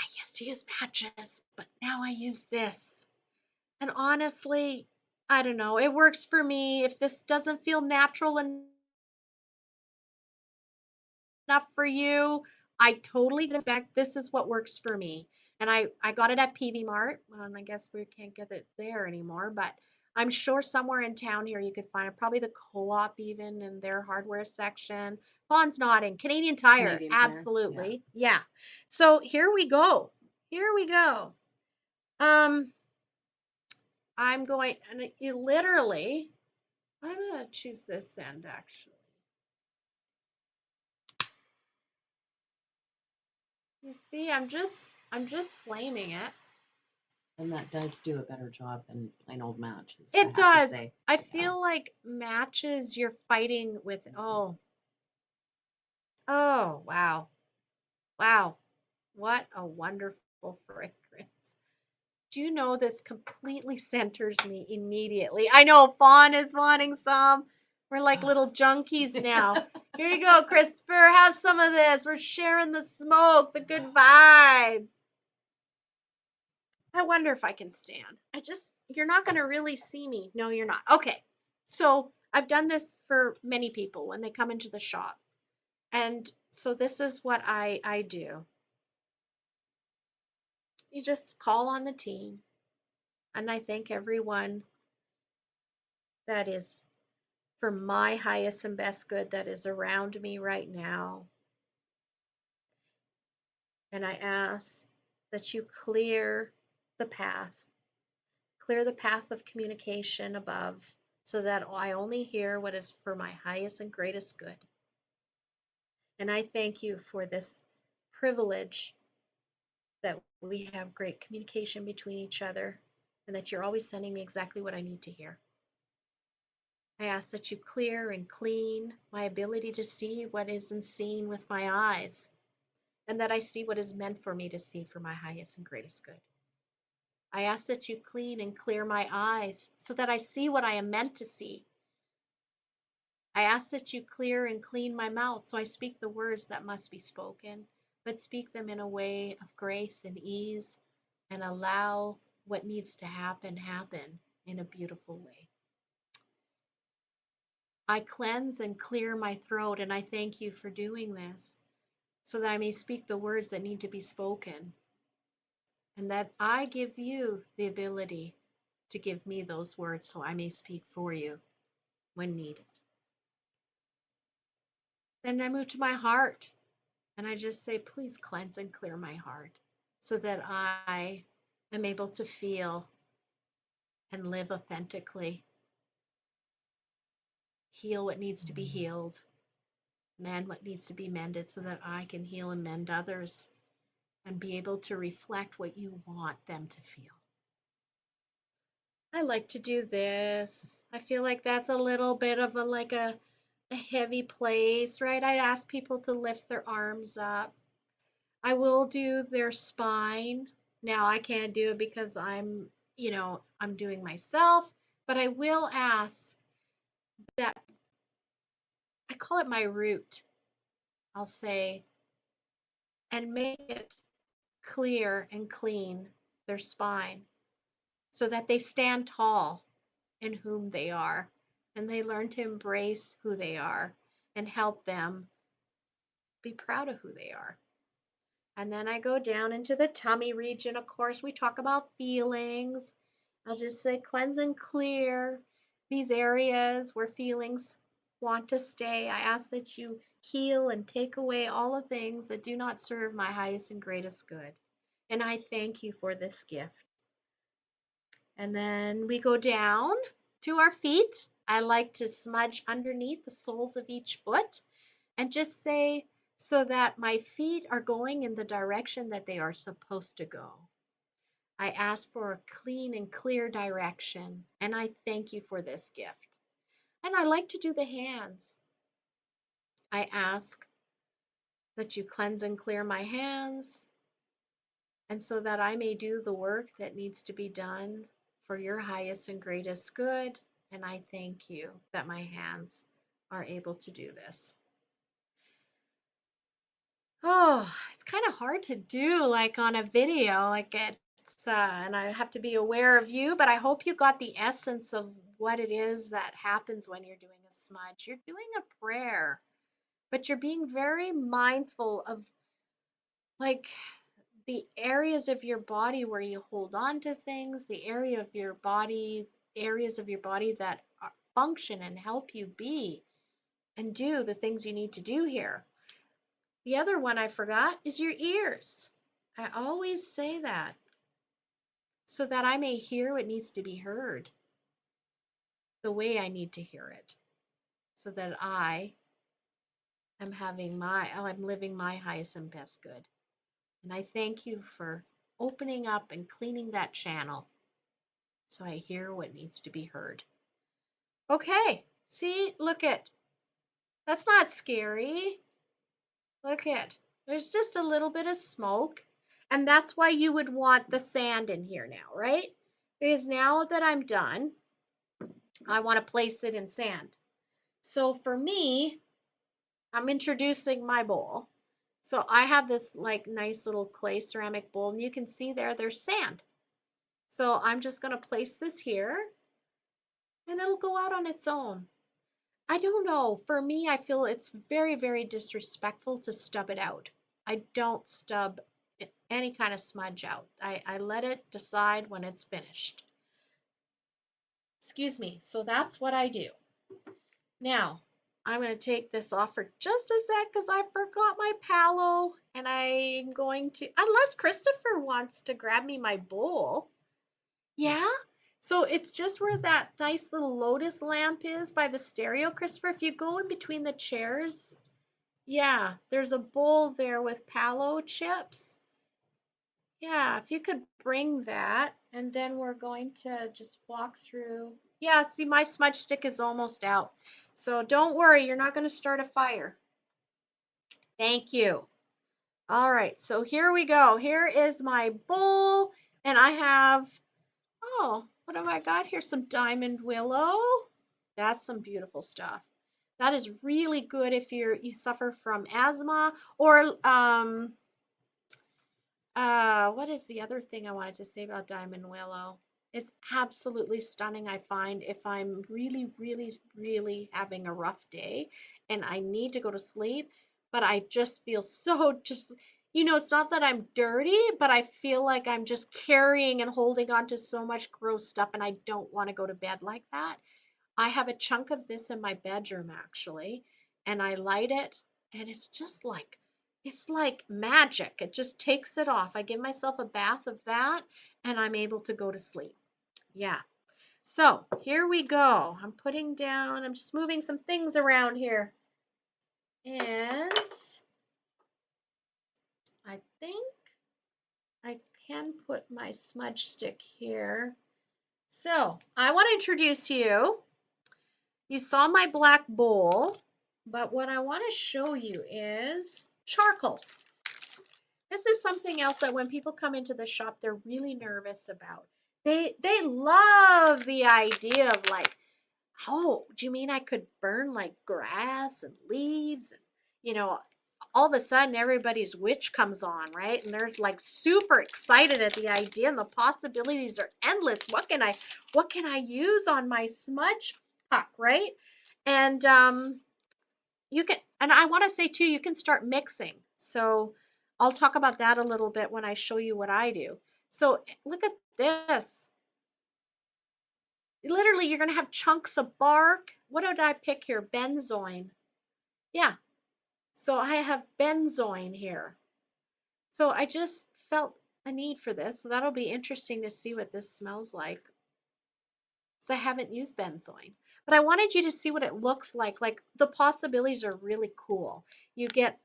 I used to use matches, but now I use this. And honestly, I don't know. It works for me. If this doesn't feel natural enough for you, I totally expect this is what works for me. And I got it at PV Mart. I guess we can't get it there anymore, but I'm sure somewhere in town here you could find it. Probably the co-op even in their hardware section. Fawn's nodding. Canadian Tire. Canadian Tire, Absolutely. Yeah. So here we go. Here we go. I'm going, and you literally, I'm going to choose this end actually. You see, I'm just flaming it. and that does do a better job than plain old matches. It does. Say. I feel like matches you're fighting with, oh, wow. Wow. What a wonderful fragrance. Do you know this completely centers me immediately? I know Fawn is wanting some. We're like little junkies now. Here you go, Christopher. Have some of this. We're sharing the smoke, the good vibe. I wonder if I can stand. You're not going to really see me. No, you're not. Okay. So I've done this for many people when they come into the shop. And so this is what I do. You just call on the team. And I thank everyone that is for my highest and best good that is around me right now. And I ask that you clear the path, clear the path of communication above, so that I only hear what is for my highest and greatest good. And I thank you for this privilege that we have great communication between each other, and that you're always sending me exactly what I need to hear. I ask that you clear and clean my ability to see what isn't seen with my eyes, and that I see what is meant for me to see for my highest and greatest good. I ask that you clean and clear my eyes so that I see what I am meant to see. I ask that you clear and clean my mouth so I speak the words that must be spoken, but speak them in a way of grace and ease, and allow what needs to happen in a beautiful way. I cleanse and clear my throat, and I thank you for doing this so that I may speak the words that need to be spoken, and that I give you the ability to give me those words so I may speak for you when needed. Then I move to my heart, and I just say, please cleanse and clear my heart so that I am able to feel and live authentically. Heal what needs to be healed, mend what needs to be mended so that I can heal and mend others and be able to reflect what you want them to feel. I like to do this. I feel like that's a little bit of a heavy place, right? I ask people to lift their arms up. I will do their spine. Now I can't do it because I'm doing myself, but I will ask that, I call it my root. I'll say, and make it clear and clean their spine so that they stand tall in whom they are, and they learn to embrace who they are and help them be proud of who they are. And then I go down into the tummy region. Of course, we talk about feelings. I'll just say cleanse and clear these areas where feelings want to stay. I ask that you heal and take away all the things that do not serve my highest and greatest good. And I thank you for this gift. And then we go down to our feet. I like to smudge underneath the soles of each foot and just say, so that my feet are going in the direction that they are supposed to go. I ask for a clean and clear direction, and I thank you for this gift. And I like to do the hands. I ask that you cleanse and clear my hands, and so that I may do the work that needs to be done for your highest and greatest good. And I thank you that my hands are able to do this. Oh, it's kind of hard to do like on a video, and I have to be aware of you, but I hope you got the essence of what it is that happens when you're doing a smudge. You're doing a prayer, but you're being very mindful of like the areas of your body where you hold on to things, the areas of your body that function and help you be and do the things you need to do here. The other one I forgot is your ears. I always say that so that I may hear what needs to be heard the way I need to hear it, so that I'm living my highest and best good. And I thank you for opening up and cleaning that channel so I hear what needs to be heard. Okay, see, look it. That's not scary. Look it. There's just a little bit of smoke. And that's why you would want the sand in here now, right? Because now that I'm done, I want to place it in sand. So for me, I'm introducing my bowl. So I have this like nice little clay ceramic bowl, and you can see there's sand. So I'm just going to place this here, and it'll go out on its own. I don't know. For me, I feel it's very, very disrespectful to stub it out. I don't stub any kind of smudge out. I let it decide when it's finished. Excuse me. So that's what I do. Now, I'm going to take this off for just a sec because I forgot my palo, and I'm going to, unless Christopher wants to grab me my bowl. Yeah? So it's just where that nice little lotus lamp is by the stereo, Christopher. If you go in between the chairs, yeah, there's a bowl there with palo chips. Yeah, if you could bring that, and then we're going to just walk through. Yeah, see, my smudge stick is almost out. So don't worry, you're not going to start a fire. Thank you. All right, so here we go. Here is my bowl, and I have, oh, what have I got here? Some diamond willow. That's some beautiful stuff. That is really good if you suffer from asthma or what is the other thing I wanted to say about diamond willow? It's absolutely stunning, I find, if I'm really, really, really having a rough day and I need to go to sleep, but I just feel so just, it's not that I'm dirty, but I feel like I'm just carrying and holding on to so much gross stuff and I don't want to go to bed like that. I have a chunk of this in my bedroom actually, and I light it, and it's like magic. It just takes it off. I give myself a bath of that, and I'm able to go to sleep. Yeah. So here we go. I'm just moving some things around here. And I think I can put my smudge stick here. So I want to introduce you. You saw my black bowl, but what I want to show you is charcoal. This is something else that when people come into the shop, they're really nervous about. They love the idea of like, oh, do you mean I could burn like grass and leaves and all of a sudden everybody's witch comes on, right? And they're like super excited at the idea and the possibilities are endless. What can I use on my smudge puck, right? And you can, and I want to say too, you can start mixing. So I'll talk about that a little bit when I show you what I do. So look at this. Literally, you're going to have chunks of bark. What did I pick here? Benzoin. Yeah. So I have benzoin here. So I just felt a need for this. So that'll be interesting to see what this smells like. So I haven't used benzoin, but I wanted you to see what it looks like. Like the possibilities are really cool. You get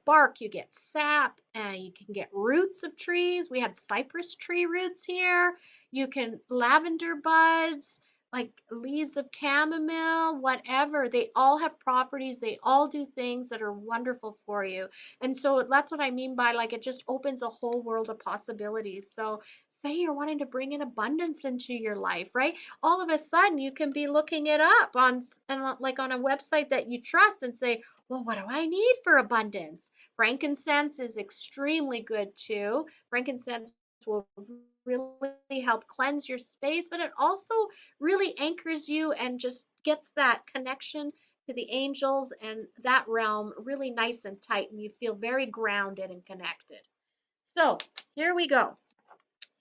bark, you get sap, and you can get roots of trees. We had cypress tree roots here. You can lavender buds, like leaves of chamomile, whatever. They all have properties. They all do things that are wonderful for you. And so that's what I mean by like it just opens a whole world of possibilities. So say you're wanting to bring in abundance into your life, right? All of a sudden you can be looking it up on a website that you trust and say, well, what do I need for abundance? Frankincense is extremely good too. Frankincense will really help cleanse your space, but it also really anchors you and just gets that connection to the angels and that realm really nice and tight, and you feel very grounded and connected. So here we go.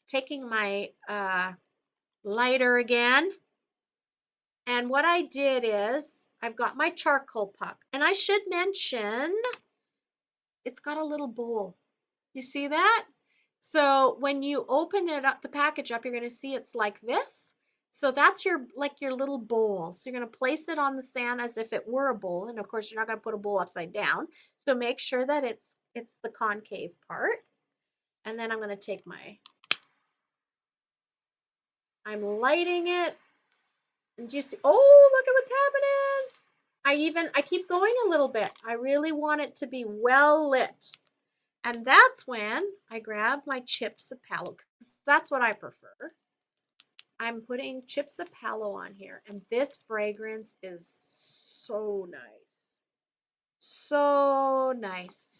Taking my lighter again. And what I did is I've got my charcoal puck. And I should mention it's got a little bowl. You see that? So when you open it up, the package up, you're going to see it's like this. So that's your little bowl. So you're going to place it on the sand as if it were a bowl. And of course, you're not going to put a bowl upside down. So make sure that it's the concave part. And then I'm going to take I'm lighting it. And do you see? Oh, look at what's happening. I keep going a little bit. I really want it to be well lit. And that's when I grab my chips of palo, because that's what I prefer. I'm putting chips of palo on here, and this fragrance is so nice. So nice.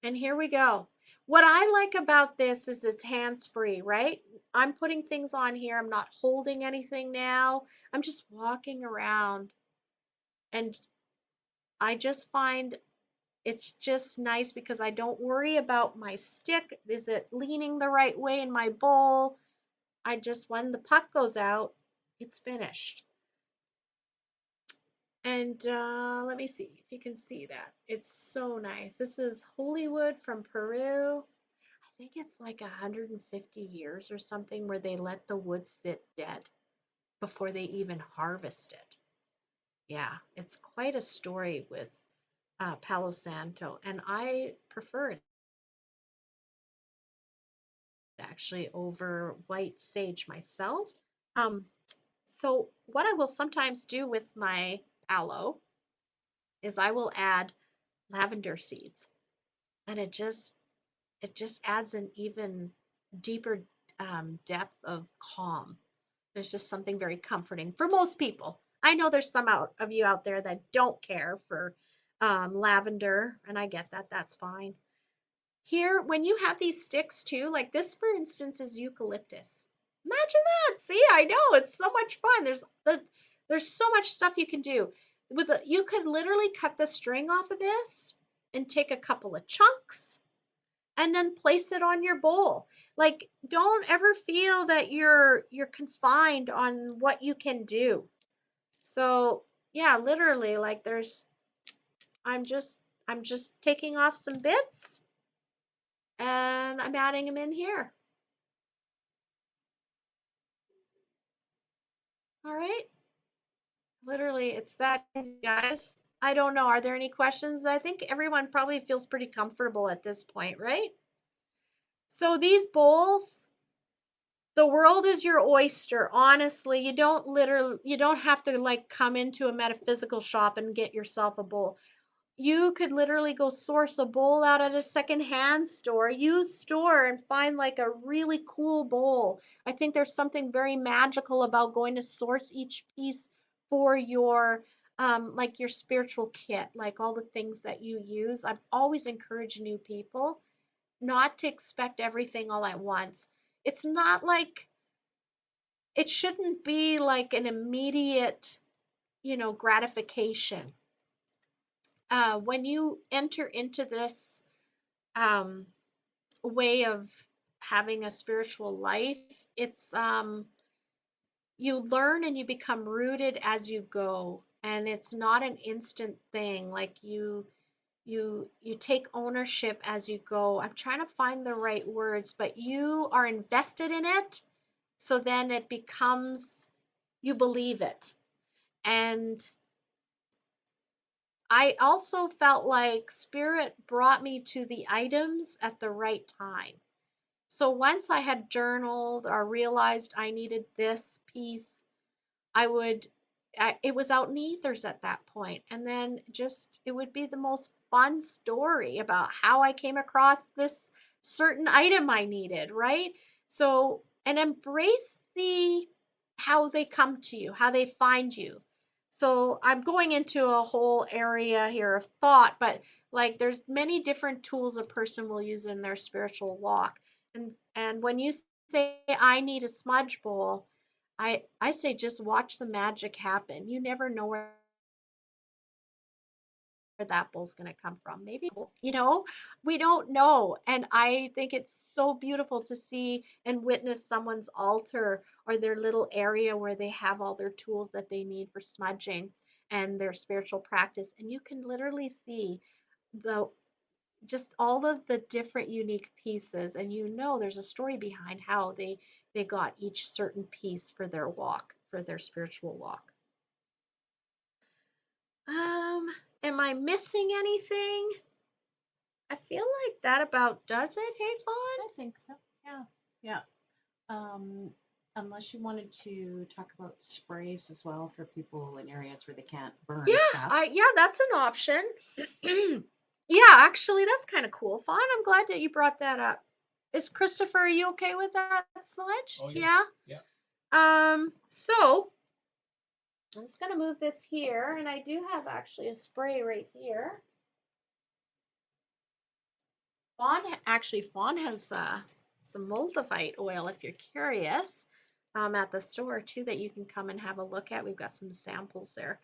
And here we go. What I like about this is it's hands-free, right? I'm putting things on here. I'm not holding anything now. I'm just walking around. And I just find it's just nice because I don't worry about my stick. Is it leaning the right way in my bowl? When the puck goes out, it's finished. And let me see if you can see that. It's so nice. This is holy wood from Peru. I think it's like 150 years or something where they let the wood sit dead before they even harvest it. Yeah, it's quite a story with Palo Santo, and I prefer it actually over white sage myself. Um, so what I will sometimes do with my aloe is I will add lavender seeds, and it just adds an even deeper depth of calm. There's just something very comforting for most people. I know there's some of you out there that don't care for lavender, and I get that. That's fine. Here, when you have these sticks too, like this, for instance, is eucalyptus. Imagine that. See, I know it's so much fun. There's so much stuff you can do. You could literally cut the string off of this and take a couple of chunks and then place it on your bowl. Like, don't ever feel that you're confined on what you can do. So yeah, literally, like I'm just I'm just taking off some bits and I'm adding them in here. All right. Literally, it's that easy, guys. I don't know. Are there any questions? I think everyone probably feels pretty comfortable at this point, right? So these bowls, the world is your oyster. Honestly, you don't have to like come into a metaphysical shop and get yourself a bowl. You could literally go source a bowl out at a secondhand store, use store and find like a really cool bowl. I think there's something very magical about going to source each piece for your like your spiritual kit, like all the things that you use. I've always encouraged new people not to expect everything all at once. It's not like it shouldn't be like an immediate, gratification. When you enter into this um, way of having a spiritual life, it's you learn and you become rooted as you go, and it's not an instant thing. Like you take ownership as you go. I'm trying to find the right words, but you are invested in it, so then it becomes you believe it. And I also felt like Spirit brought me to the items at the right time. So once I had journaled or realized I needed this piece, it was out in the ethers at that point. And then just, it would be the most fun story about how I came across this certain item I needed, right? So, and embrace how they come to you, how they find you. So I'm going into a whole area here of thought, but like there's many different tools a person will use in their spiritual walk. And when you say I need a smudge bowl, I say just watch the magic happen. You never know where that bowl's going to come from. Maybe, we don't know. And I think it's so beautiful to see and witness someone's altar or their little area where they have all their tools that they need for smudging and their spiritual practice. And you can literally see the just all of the different unique pieces, and there's a story behind how they got each certain piece for their walk, for their spiritual walk. Am I missing anything? I feel like that about does it. Hey, Fawn? I think so. Yeah. Yeah. Unless you wanted to talk about sprays as well for people in areas where they can't burn stuff. Yeah, that's an option. Yeah, actually, that's kind of cool, Fawn. I'm glad that you brought that up. Is Christopher, are you okay with that smudge? Oh, yeah. So I'm just gonna move this here, and I do have actually a spray right here. Fawn has some moldavite oil if you're curious at the store too that you can come and have a look at. We've got some samples there.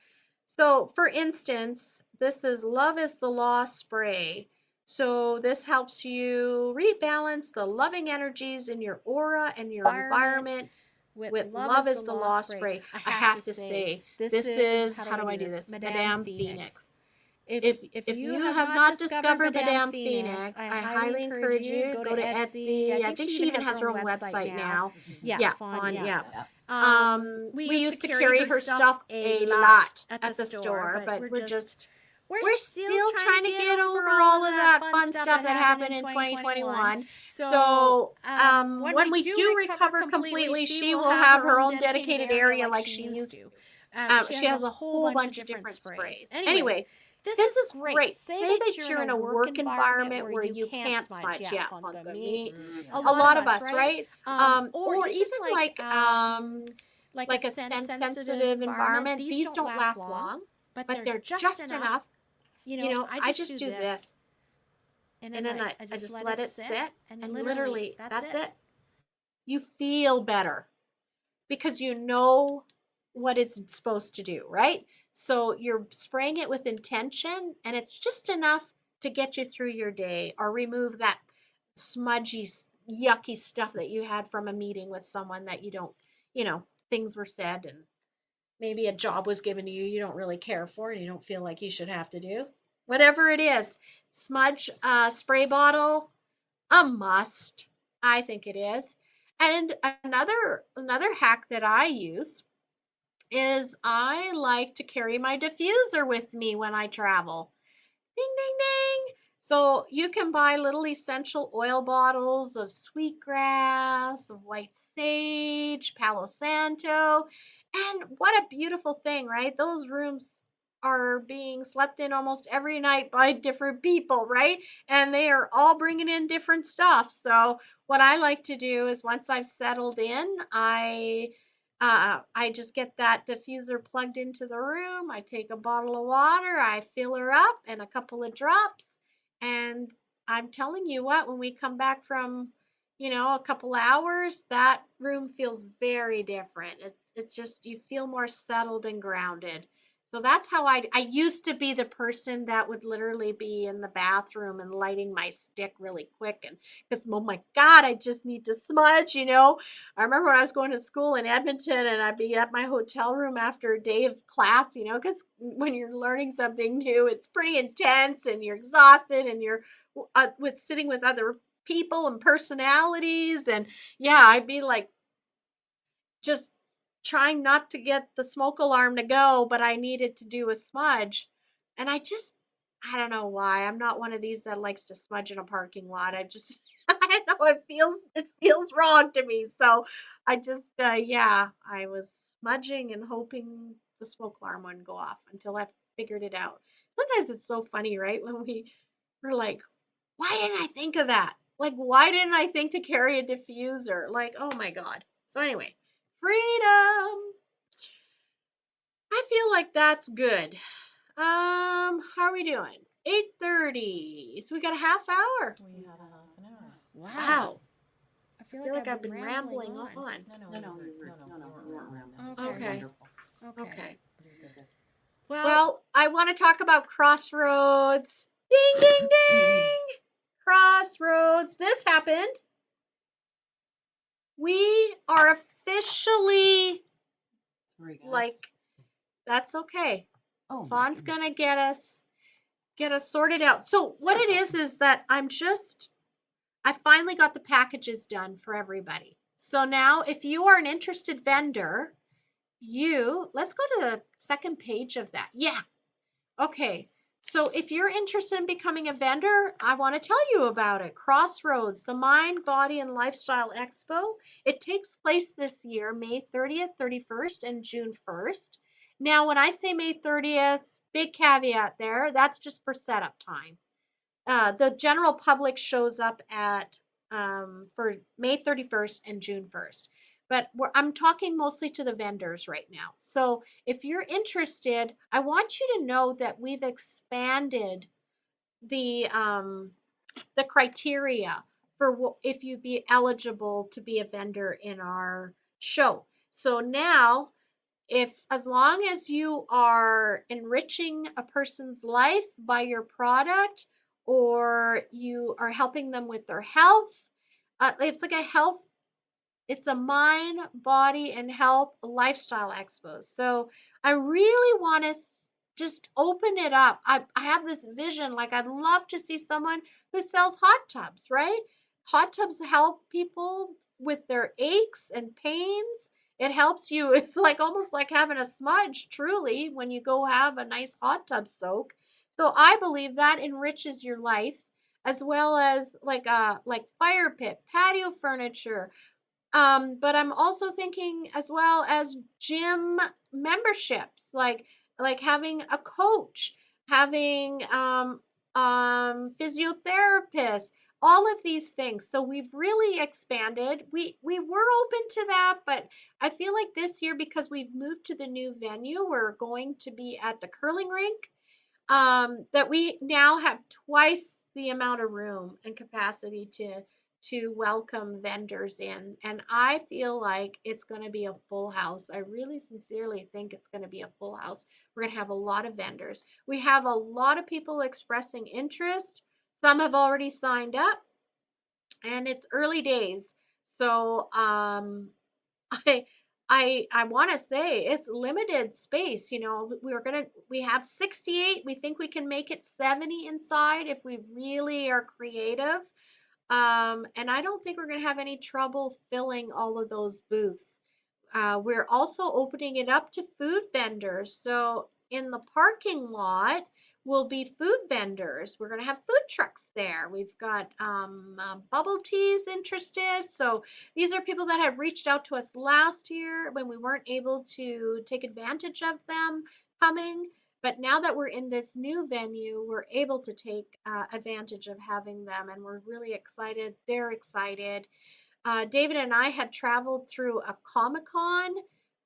So for instance, this is Love is the Law spray. So this helps you rebalance the loving energies in your aura and your environment. with Love is the Law spray, I have to say, this is, how do I do this? Madame Phoenix. If you have not discovered Madame Phoenix, I highly encourage you to go to Etsy. I think she even has her own website now. Yeah, Fawn, yeah. We used to carry her stuff a lot at the store, but we're still trying to get over all of that fun stuff that happened in 2021. So when we do recover completely, she will have her own dedicated area like she used to. She has a whole bunch of different sprays. Anyway, this is great. Say that you're in a work environment where you can't smudge. Yeah, Fawn's gonna meet a lot of us, right? Or even like a sensitive environment. These don't last long, but they're just enough. I just do this, and then I just let it sit, and literally that's it. You feel better because you know what it's supposed to do, right? So you're spraying it with intention, and it's just enough to get you through your day or remove that smudgy, yucky stuff that you had from a meeting with someone that you don't, things were said and maybe a job was given to you you don't really care for and you don't feel like you should have to do. Whatever it is, smudge spray bottle, a must. I think it is. And another hack that I use is I like to carry my diffuser with me when I travel. Ding, ding, ding. So you can buy little essential oil bottles of sweetgrass, of white sage, Palo Santo. And what a beautiful thing, right? Those rooms are being slept in almost every night by different people, right? And they are all bringing in different stuff. So what I like to do is once I've settled in, I just get that diffuser plugged into the room. I take a bottle of water, I fill her up and a couple of drops. And I'm telling you what, when we come back from, a couple hours, that room feels very different. It's just, you feel more settled and grounded. So that's how I used to be the person that would literally be in the bathroom and lighting my stick really quick. And because, oh my God, I just need to smudge, I remember when I was going to school in Edmonton and I'd be at my hotel room after a day of class, because when you're learning something new, it's pretty intense and you're exhausted and you're sitting with other people and personalities. And yeah, I'd be like just trying not to get the smoke alarm to go, but I needed to do a smudge. And I don't know why. I'm not one of these that likes to smudge in a parking lot. I know it feels wrong to me. So I just, I was smudging and hoping the smoke alarm wouldn't go off until I figured it out. Sometimes it's so funny, right? When we're like, why didn't I think of that? Like, why didn't I think to carry a diffuser? Like, oh my God. So anyway, freedom. I feel like that's good. How are we doing? 8:30. So we got a half hour. We had a half an hour. Wow. I I feel like I've been rambling on. No, you weren't rambling. Okay. Wonderful. Okay. You're good. Well, I want to talk about CROSSROADS. Ding, ding, ding. CROSSROADS. This happened. We are officially Sorry, guys. like, that's okay. Oh, my Fawn's goodness. gonna get us sorted out. So what it is that I finally got the packages done for everybody. So now if you are an interested vendor, let's go to the second page of that. Yeah. Okay. So if you're interested in becoming a vendor, I want to tell you about it. CROSSROADS, the Mind, Body, and Lifestyle Expo. It takes place this year, May 30th, 31st, and June 1st. Now, when I say May 30th, big caveat there, that's just for setup time. The general public shows up for May 31st and June 1st. But I'm talking mostly to the vendors right now. So if you're interested, I want you to know that we've expanded the criteria for if you'd be eligible to be a vendor in our show. So now, as long as you are enriching a person's life by your product or you are helping them with their health, it's like a health It's a mind, body, and health lifestyle expo. So I really want to just open it up. I have this vision, like I'd love to see someone who sells hot tubs, right? Hot tubs help people with their aches and pains. It helps you. It's like almost like having a smudge, truly, when you go have a nice hot tub soak. So I believe that enriches your life, as well as like fire pit, patio furniture. But I'm also thinking as well as gym memberships, like having a coach, having physiotherapists, all of these things. So we've really expanded. We were open to that, but I feel like this year, because we've moved to the new venue, we're going to be at the curling rink, that we now have twice the amount of room and capacity to welcome vendors in. And I feel like it's going to be a full house. I really sincerely think it's going to be a full house. We're going to have a lot of vendors. We have a lot of people expressing interest. Some have already signed up, and it's early days. So I I want to say it's limited space. We have 68. We think we can make it 70 inside if we really are creative. And I don't think we're going to have any trouble filling all of those booths. We're also opening it up to food vendors. So in the parking lot will be food vendors. We're going to have food trucks there. We've got bubble teas interested. So these are people that have reached out to us last year when we weren't able to take advantage of them coming. But now that we're in this new venue, we're able to take advantage of having them, and we're really excited. They're excited. David and I had traveled through a Comic-Con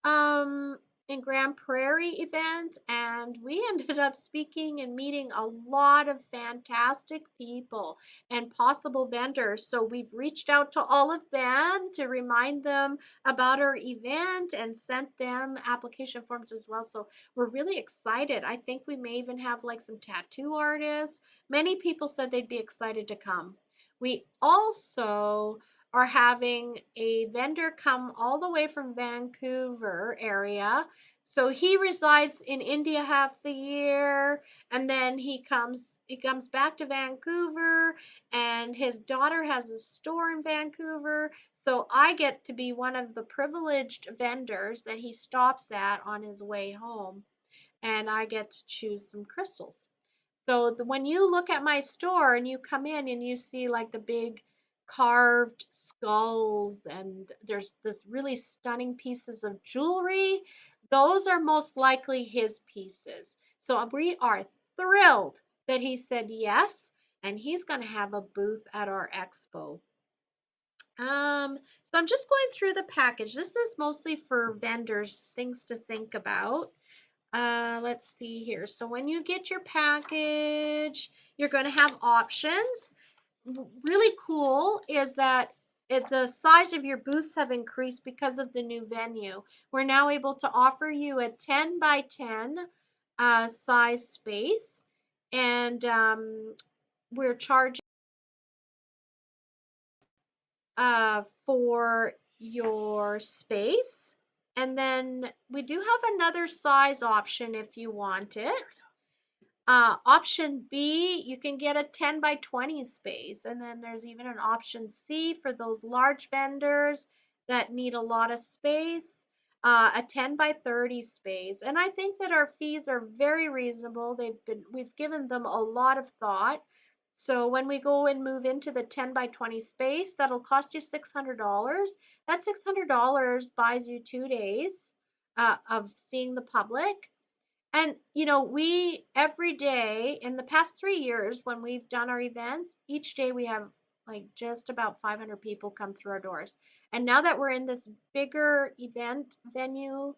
um, in Grand Prairie event, and we ended up speaking and meeting a lot of fantastic people and possible vendors. So we've reached out to all of them to remind them about our event and sent them application forms as well. So we're really excited. I think we may even have like some tattoo artists. Many people said they'd be excited to come. We also are having a vendor come all the way from Vancouver area. So he resides in India half the year, and then he comes back to Vancouver, and his daughter has a store in Vancouver. So I get to be one of the privileged vendors that he stops at on his way home, and I get to choose some crystals. So when you look at my store and you come in and you see like the big carved skulls, and there's this really stunning pieces of jewelry, those are most likely his pieces. So we are thrilled that he said yes, and he's going to have a booth at our expo. So I'm just going through the package. This is mostly for vendors, things to think about. Let's see here. So when you get your package, you're going to have options. Really cool is that the size of your booths have increased because of the new venue. We're now able to offer you a 10 by 10 size space, and we're charging for your space. And then we do have another size option if you want it. Option B, you can get a 10 by 20 space. And then there's even an option C for those large vendors that need a lot of space, a 10 by 30 space. And I think that our fees are very reasonable. We've given them a lot of thought. So when we go and move into the 10 by 20 space, that'll cost you $600. That $600 buys you 2 days of seeing the public. And, we every day in the past 3 years when we've done our events, each day we have like just about 500 people come through our doors. And now that we're in this bigger event venue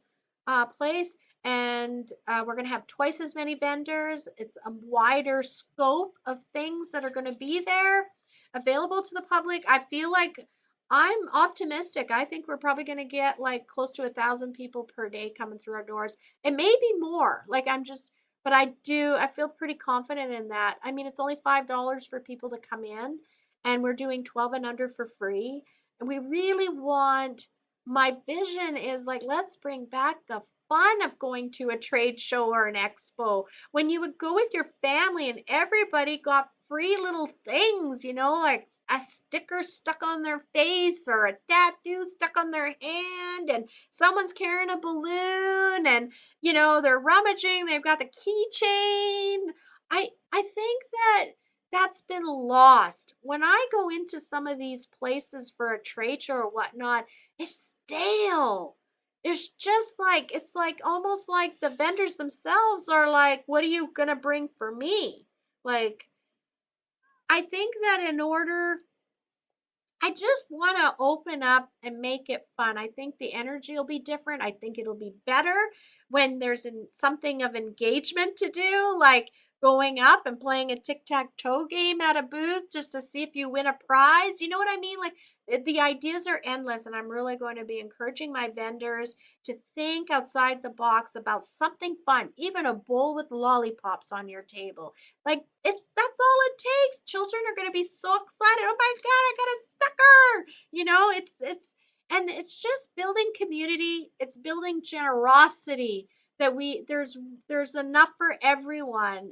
place, and we're going to have twice as many vendors, it's a wider scope of things that are going to be there available to the public. I feel like I'm optimistic. I think we're probably going to get like close to 1,000 people per day coming through our doors. It may be more. But I feel pretty confident in that. I mean, it's only $5 for people to come in, and we're doing 12 and under for free. And we really want, my vision is like, let's bring back the fun of going to a trade show or an expo when you would go with your family and everybody got free little things, like a sticker stuck on their face or a tattoo stuck on their hand, and someone's carrying a balloon, and they're rummaging, they've got the keychain. I think that that's been lost. When I go into some of these places for a trade show or whatnot, it's stale. It's just like, it's like almost like the vendors themselves are like, what are you going to bring for me? Like, I think that I just want to open up and make it fun. I think the energy will be different. I think it'll be better when there's something of engagement to do, like going up and playing a tic-tac-toe game at a booth just to see if you win a prize. You know what I mean? Like, the ideas are endless, and I'm really going to be encouraging my vendors to think outside the box about something fun, even a bowl with lollipops on your table. Like, that's all it takes. Children are going to be so excited. Oh my God, I got a sticker. And it's just building community. It's building generosity that there's enough for everyone.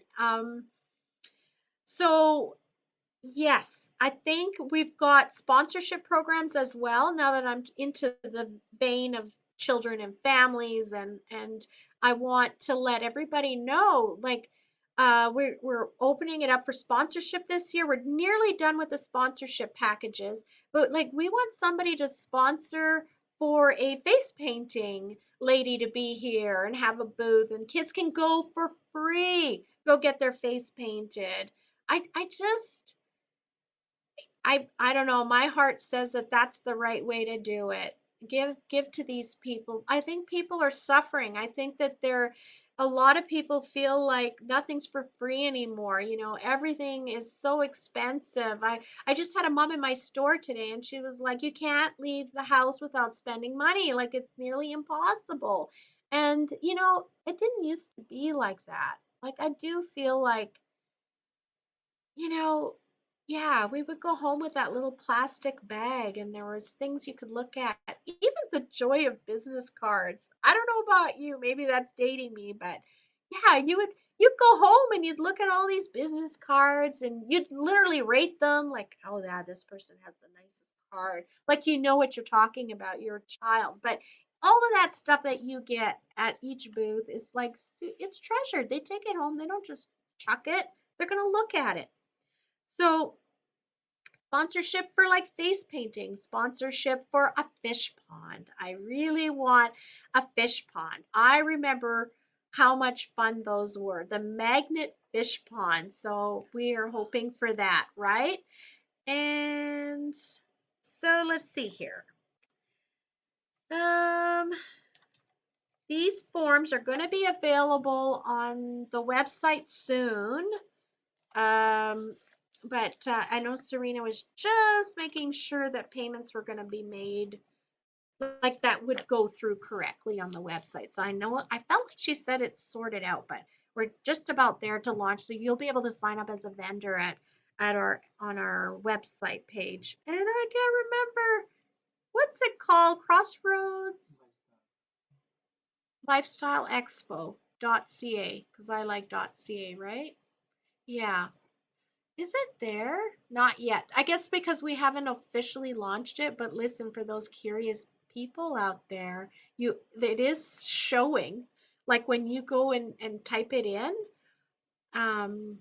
So yes, I think we've got sponsorship programs as well now that I'm into the vein of children and families, and I want to let everybody know, like, we're opening it up for sponsorship this year. We're nearly done with the sponsorship packages, but like, we want somebody to sponsor for a face painting lady to be here and have a booth, and kids can go for free, go get their face painted. I just I don't know. My heart says that that's the right way to do it. Give to these people. I think people are suffering. I think that a lot of people feel like nothing's for free anymore. Everything is so expensive. I just had a mom in my store today, and she was like, "You can't leave the house without spending money. Like, it's nearly impossible." And it didn't used to be like that. Like, I do feel like, you know, yeah, we would go home with that little plastic bag, and there was things you could look at. Even the joy of business cards. I don't know about you, maybe that's dating me, but yeah, you'd go home and you'd look at all these business cards and you'd literally rate them like, oh yeah, this person has the nicest card. Like, you know what you're talking about, you're a child. But all of that stuff that you get at each booth is like, it's treasured. They take it home. They don't just chuck it. They're going to look at it. So, sponsorship for like face painting, sponsorship for a fish pond. I really want a fish pond. I remember how much fun those were, the magnet fish pond. So, we are hoping for that, right? And so, let's see here. These forms are going to be available on the website soon. But I know Serena was just making sure that payments were going to be made, like that would go through correctly on the website. So I felt like she said it's sorted out, but we're just about there to launch. So you'll be able to sign up as a vendor on our website page. And I can't remember, what's it called? CROSSROADS Lifestyle Expo.ca, because I like .ca, right? Yeah. Is it there? Not yet. I guess because we haven't officially launched it, but listen, for those curious people out there, it is showing. Like, when you go and type it in, um,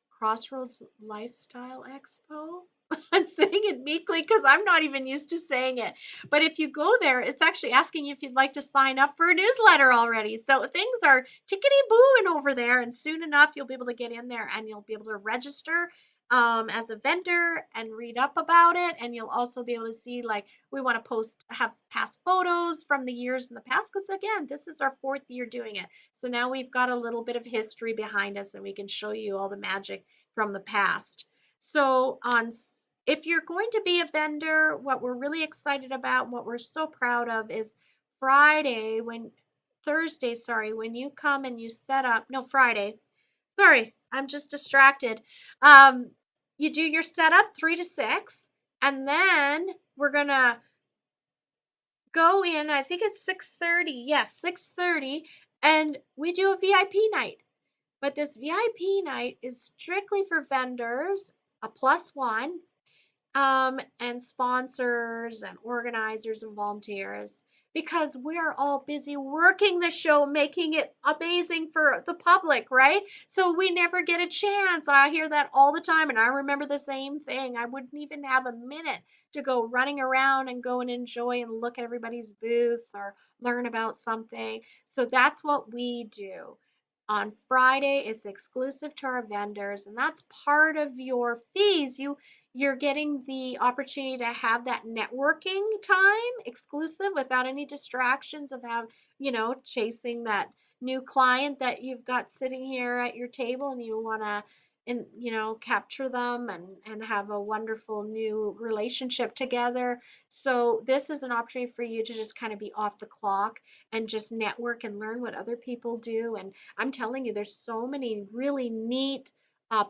Crossroads Lifestyle Expo. I'm saying it meekly because I'm not even used to saying it. But if you go there, it's actually asking you if you'd like to sign up for a newsletter already. So things are tickety-booing over there, and soon enough you'll be able to get in there and you'll be able to register as a vendor and read up about it. And you'll also be able to see, like, we want to have past photos from the years in the past, because again, this is our 4th year doing it. So now we've got a little bit of history behind us, and we can show you all the magic from the past. So if you're going to be a vendor, what we're really excited about and what we're so proud of is Thursday, when you come and you set up, no, Friday, sorry, I'm just distracted. You do your setup 3 to 6, and then we're gonna go in, I think it's 6:30. Yes, 6:30, and we do a VIP night. But this VIP night is strictly for vendors, a +1, and sponsors and organizers and volunteers, because we're all busy working the show, making it amazing for the public, right? So we never get a chance. I hear that all the time, and I remember the same thing. I wouldn't even have a minute to go running around and go and enjoy and look at everybody's booths or learn about something. So that's what we do. On Friday, it's exclusive to our vendors, and that's part of your fees. You're getting the opportunity to have that networking time exclusive without any distractions of chasing that new client that you've got sitting here at your table, and you want to capture them and have a wonderful new relationship together. So this is an opportunity for you to just kind of be off the clock and just network and learn what other people do. And I'm telling you, there's so many really neat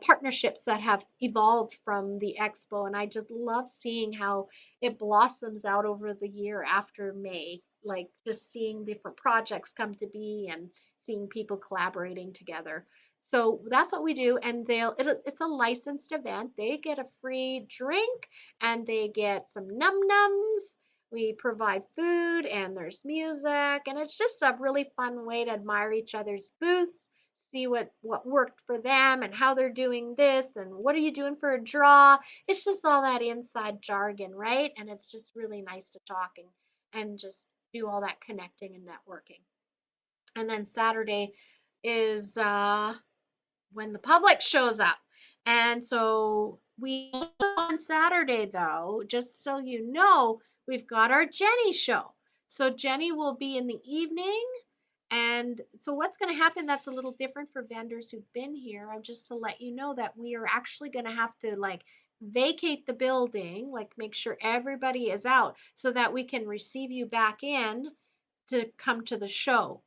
partnerships that have evolved from the expo, and I just love seeing how it blossoms out over the year after May, like just seeing different projects come to be and seeing people collaborating together. So that's what we do, and it's a licensed event. They get a free drink and they get some num nums. We provide food and there's music, and it's just a really fun way to admire each other's booths, see what worked for them and how they're doing this and what are you doing for a draw. It's just all that inside jargon, right? And it's just really nice to talk and just do all that connecting and networking. And then Saturday is when the public shows up. And so we on Saturday, though, just so you know, we've got our Jenny show. So Jenny will be in the evening. And so what's going to happen that's a little different for vendors who've been here, just to let you know that we are actually going to have to vacate the building, make sure everybody is out so that we can receive you back in to come to the show.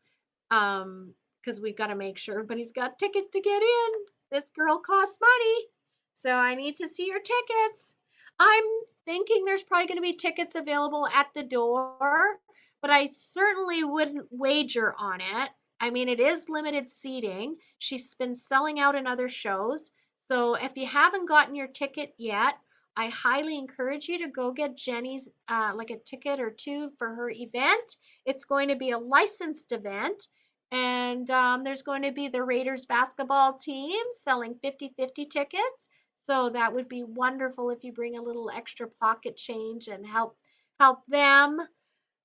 Because we've got to make sure everybody's got tickets to get in. This girl costs money, so I need to see your tickets. I'm thinking there's probably going to be tickets available at the door, but I certainly wouldn't wager on it. I mean, it is limited seating. She's been selling out in other shows. So if you haven't gotten your ticket yet, I highly encourage you to go get Jenny's a ticket or two for her event. It's going to be a licensed event. And there's going to be the Raiders basketball team selling 50-50 tickets. So that would be wonderful if you bring a little extra pocket change and help them,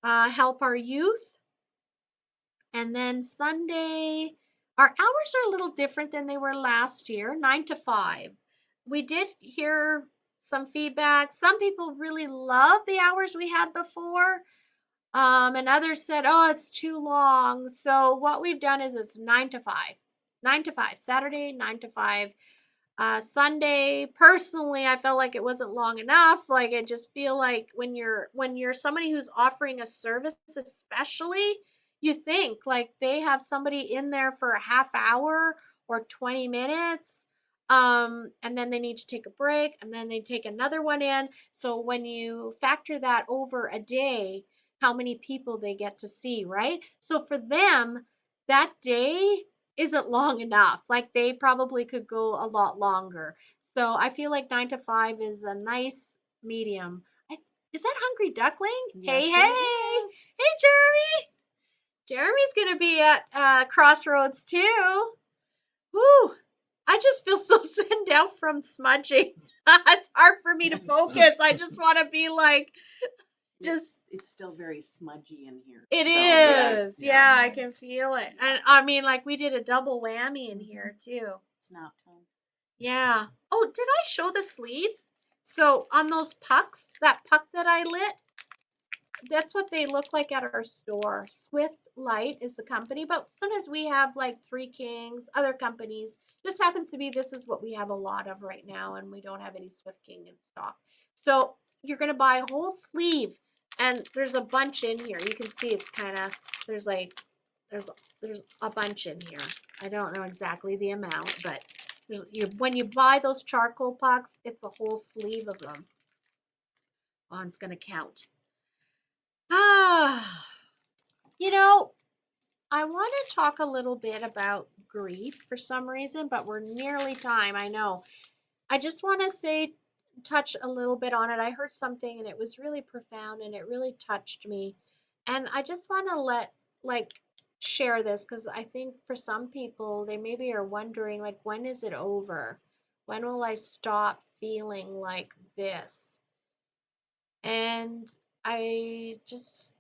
help our youth. And then Sunday, our hours are a little different than they were last year, 9 to 5. We did hear some feedback. Some people really love the hours we had before. And others said, oh, it's too long. So what we've done is it's 9 to 5. 9 to 5. Saturday, 9 to 5. Sunday, personally, I felt like it wasn't long enough. I just feel like when you're somebody who's offering a service, especially, you think they have somebody in there for a half hour or 20 minutes. And then they need to take a break, and then they take another one in. So when you factor that over a day, how many people they get to see, right? So for them, that day isn't long enough. They probably could go a lot longer. So I feel like 9 to 5 is a nice medium. Is that Hungry Duckling? Yes, Hey, it hey. is. Hey, Jeremy. Jeremy's going to be at Crossroads too. Woo. I just feel so sent out from smudging. It's hard for me to focus. I just want to be It's still very smudgy in here. It so, is. Yeah, I can feel it. And I mean, we did a double whammy in here too. It's not time. Yeah. Oh, did I show the sleeve? So on those pucks, that puck that I lit, that's what they look like at our store. Swift Light is the company, but sometimes we have Three Kings, other companies. Just happens to be this is what we have a lot of right now, and we don't have any Swift King in stock. So you're gonna buy a whole sleeve, and there's a bunch in here. You can see it's kind of there's a bunch in here. I don't know exactly the amount, but when you buy those charcoal pucks, it's a whole sleeve of them. On's going to count. Ah, you know, I want to talk a little bit about grief for some reason, but we're nearly time. I know. I just want to touch a little bit on it. I heard something and it was really profound and it really touched me. And I just want to share this because I think for some people, they maybe are wondering, like, when is it over? When will I stop feeling like this? And I just,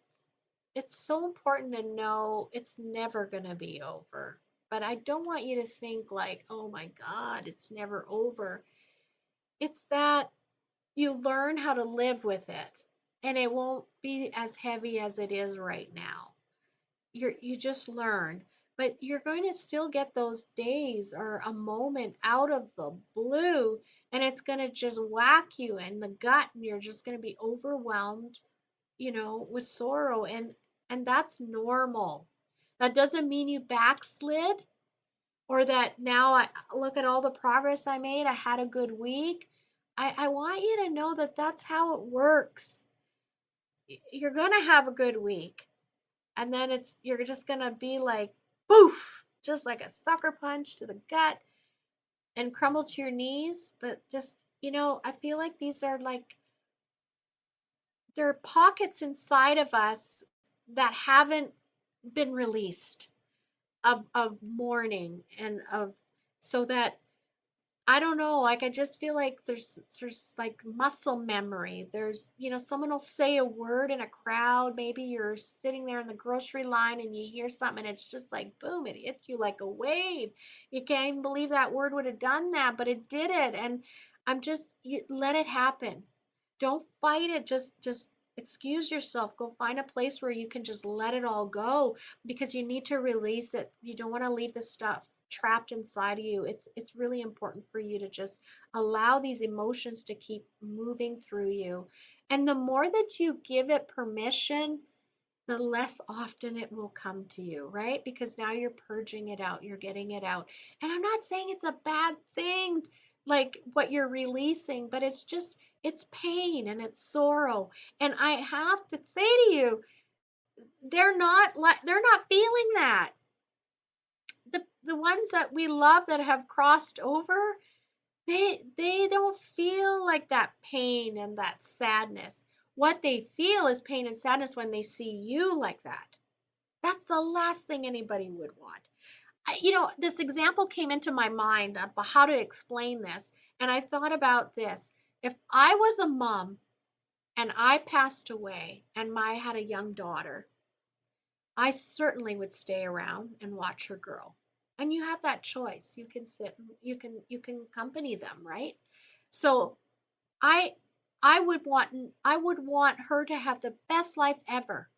it's so important to know it's never going to be over. But I don't want you to think like, oh my God, it's never over. It's that you learn how to live with it and it won't be as heavy as it is right now. You just learn, but you're going to still get those days or a moment out of the blue and it's going to just whack you in the gut and you're just going to be overwhelmed, with sorrow, and that's normal. That doesn't mean you backslid or that now I look at all the progress I made. I had a good week. I want you to know that that's how it works. You're going to have a good week. And then you're just going to be like, boof, just like a sucker punch to the gut and crumble to your knees. But just, I feel like these are like, there are pockets inside of us that haven't been released of mourning and of, so that I don't know, like I just feel like there's like muscle memory. There's, someone will say a word in a crowd. Maybe you're sitting there in the grocery line and you hear something and it's just like boom, it hits you like a wave. You can't even believe that word would have done that, but it did it. And you let it happen. Don't fight it. Just excuse yourself. Go find a place where you can just let it all go because you need to release it. You don't want to leave this stuff trapped inside of you. It's really important for you to just allow these emotions to keep moving through you. And the more that you give it permission, the less often it will come to you, right? Because now you're purging it out, you're getting it out. And I'm not saying it's a bad thing, like what you're releasing, but it's pain and it's sorrow. And I have to say to you, they're not feeling that. The ones that we love that have crossed over, they don't feel like that pain and that sadness. What they feel is pain and sadness when they see you like that. That's the last thing anybody would want. This example came into my mind about how to explain this, and I thought about this. If I was a mom and I passed away and I had a young daughter, I certainly would stay around and watch her grow. And you have that choice. You can sit, you can accompany them, right? So I I would want her to have the best life ever.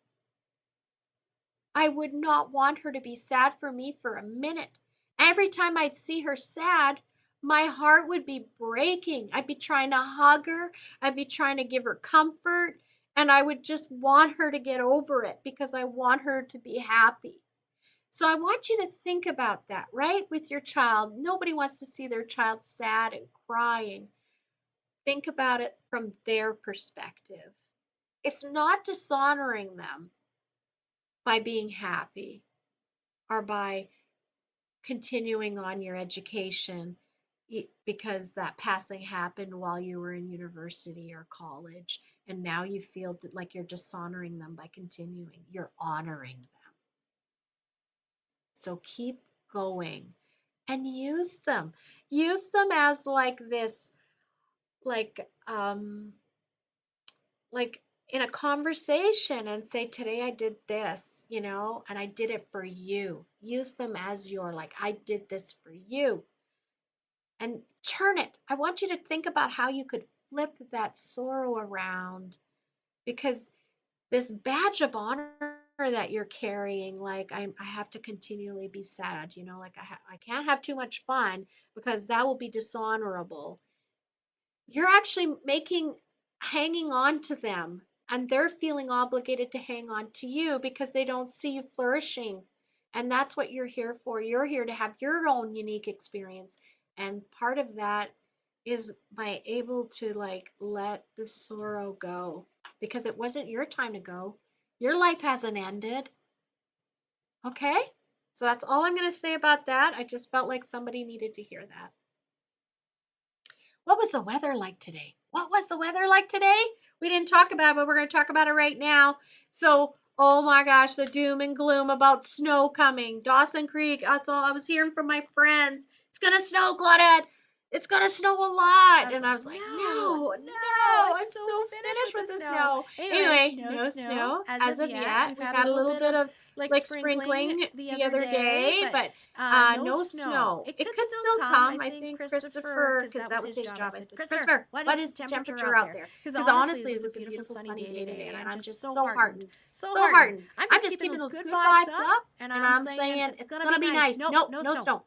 I would not want her to be sad for me for a minute. Every time I'd see her sad, my heart would be breaking. I'd be trying to hug her, I'd be trying to give her comfort, and I would just want her to get over it because I want her to be happy. So I want you to think about that, right? With your child. Nobody wants to see their child sad and crying. Think about it from their perspective. It's not dishonoring them by being happy or by continuing on your education because that passing happened while you were in university or college and now you feel like you're dishonoring them by continuing. You're honoring them. So keep going and use them. Use them as like this, like like in a conversation and say, today I did this, and I did it for you. Use them as your, like, I did this for you. And turn it. I want you to think about how you could flip that sorrow around, because this badge of honor that you're carrying, like I have to continually be sad, like I can't have too much fun because that will be dishonorable. You're actually hanging on to them, and they're feeling obligated to hang on to you because they don't see you flourishing. And that's what you're here for. You're here to have your own unique experience. And part of that is by able to like let the sorrow go, because it wasn't your time to go. Your life hasn't ended. Okay? So that's all I'm going to say about that. I just felt like somebody needed to hear that. What was the weather like today? What was the weather like today? We didn't talk about it, but we're going to talk about it right now. So, oh my gosh, the doom and gloom about snow coming. Dawson Creek, that's all I was hearing from my friends. It's going to snow, Claudette. It's going to snow a lot. And I was like, no, I'm so finished with the snow. Anyway, no snow as of yet. We've had a little bit of like sprinkling the other day, but no snow. It could still come. I think Christopher, because that was his job. I said, Christopher, what is the temperature out there? Because honestly, it was a beautiful sunny day today, and I'm just so heartened. So heartened. I'm just keeping those good vibes up, and I'm saying it's gonna be nice. No snow.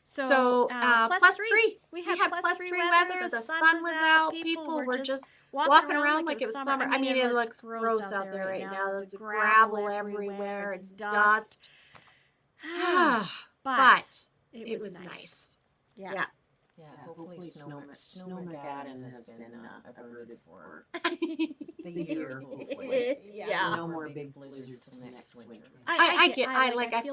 So +3. We had +3 weather. The sun was out. People were just walking around like it was summer. I mean, it looks gross out there right now. There's gravel everywhere. It's dust. But it was nice. Yeah. Yeah, hopefully Snowmageddon has been averted for the year. Hopefully. Yeah. No more big blizzards till next winter. I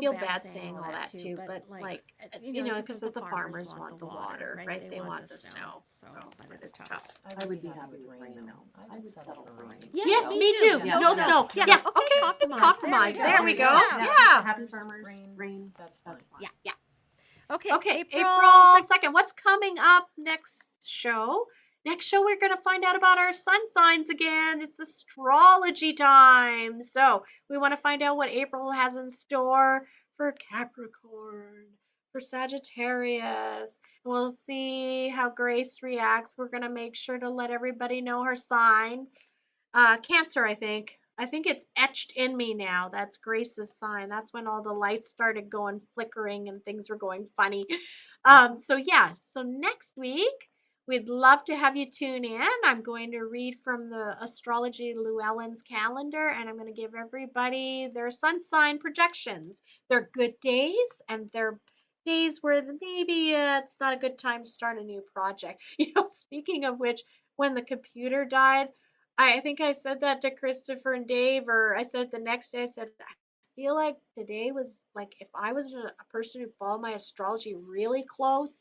feel bad saying all that too, but like, because the farmers want the water, right? They want the snow. So, but it's tough. I would be happy with rain though. I would settle for rain. Yes, me too. No snow. Yeah. Okay. Compromise. There we go. Yeah. Happy farmers. Rain. That's fine. Yeah. Okay, April 2nd. What's coming up next show? Next show, we're going to find out about our sun signs again. It's astrology time. So we want to find out what April has in store for Capricorn, for Sagittarius. We'll see how Grace reacts. We're going to make sure to let everybody know her sign. Cancer, I think. I think it's etched in me now. That's Grace's sign. That's when all the lights started going flickering and things were going funny. So next week, we'd love to have you tune in. I'm going to read from the Astrology Llewellyn's calendar, and I'm going to give everybody their sun sign projections. They're good days, and they're days where maybe it's not a good time to start a new project. Speaking of which, when the computer died, I think I said that to Christopher and Dave, or I said the next day, I said, I feel like today was like, if I was a person who followed my astrology really close,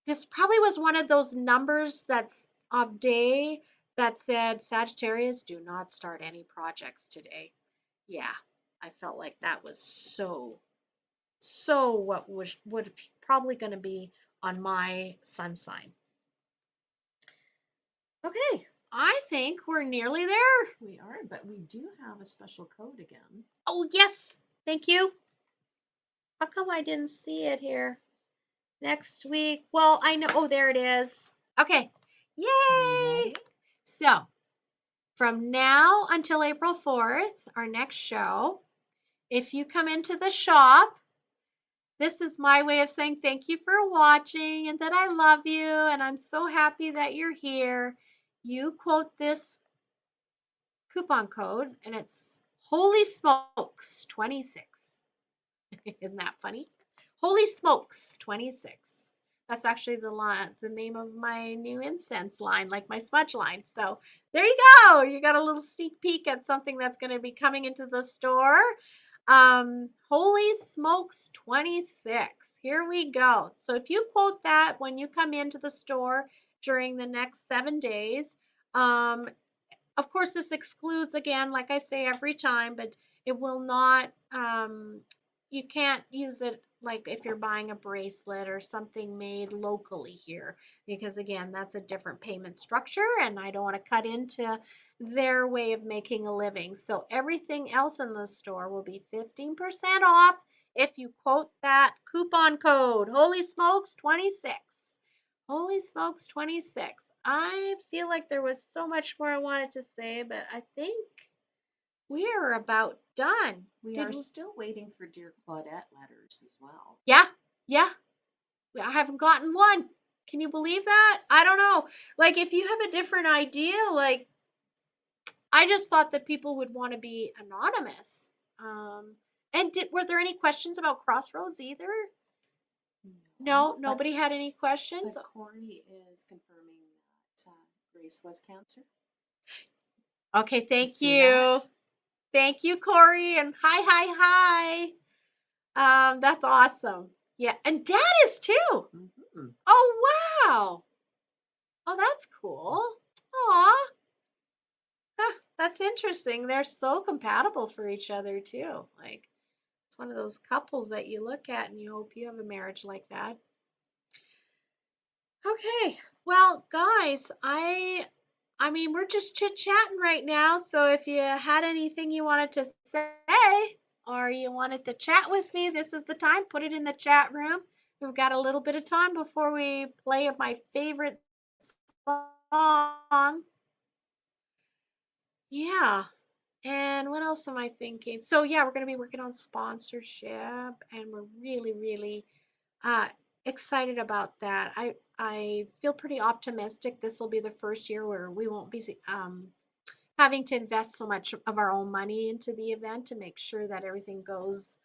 this probably was one of those numbers that's of day that said, Sagittarius, do not start any projects today. Yeah, I felt like that was so what was probably going to be on my sun sign. Okay. I think we're nearly there. We are, but we do have a special code again. Oh, yes. Thank you. How come I didn't see it here? Next week. Well, I know. Oh, there it is. Okay. Yay. So, from now until April 4th, our next show, if you come into the shop, this is my way of saying thank you for watching and that I love you and I'm so happy that you're here. You quote this coupon code and it's Holy Smokes 26. Isn't that funny? Holy Smokes 26. That's actually the name of my new incense line, like my smudge line. So there you go. You got a little sneak peek at something that's going to be coming into the store. Holy Smokes 26. Here we go. So if you quote that when you come into the store during the next 7 days, of course, this excludes, again, like I say every time, but it will not, you can't use it like if you're buying a bracelet or something made locally here, because again, that's a different payment structure and I don't want to cut into their way of making a living. So everything else in the store will be 15% off if you quote that coupon code, Holy Smokes 26. Holy Smokes 26. I feel like there was so much more I wanted to say, but I think we are about done. We are still waiting for Dear Claudette letters as well. Yeah. I haven't gotten one. Can you believe that? I don't know. Like, if you have a different idea, like, I just thought that people would want to be anonymous. And were there any questions about Crossroads either? No, But- nobody had any questions? But Corey is confirming that Grace was cancer. Okay, thank See you. that? Thank you, Corey, and hi. That's awesome. Yeah, and Dad is too. Mhm. Oh, wow. Oh, that's cool. Aw. Huh, that's interesting. They're so compatible for each other too. Like, it's one of those couples that you look at and you hope you have a marriage like that. Okay. Well, guys, I mean, we're just chit-chatting right now, so if you had anything you wanted to say or you wanted to chat with me, this is the time. Put it in the chat room. We've got a little bit of time before we play my favorite song. Yeah. And what else am I thinking? So yeah, we're going to be working on sponsorship, and we're really uh, excited about that. I feel pretty optimistic. This will be the first year where we won't be having to invest so much of our own money into the event to make sure that everything goes,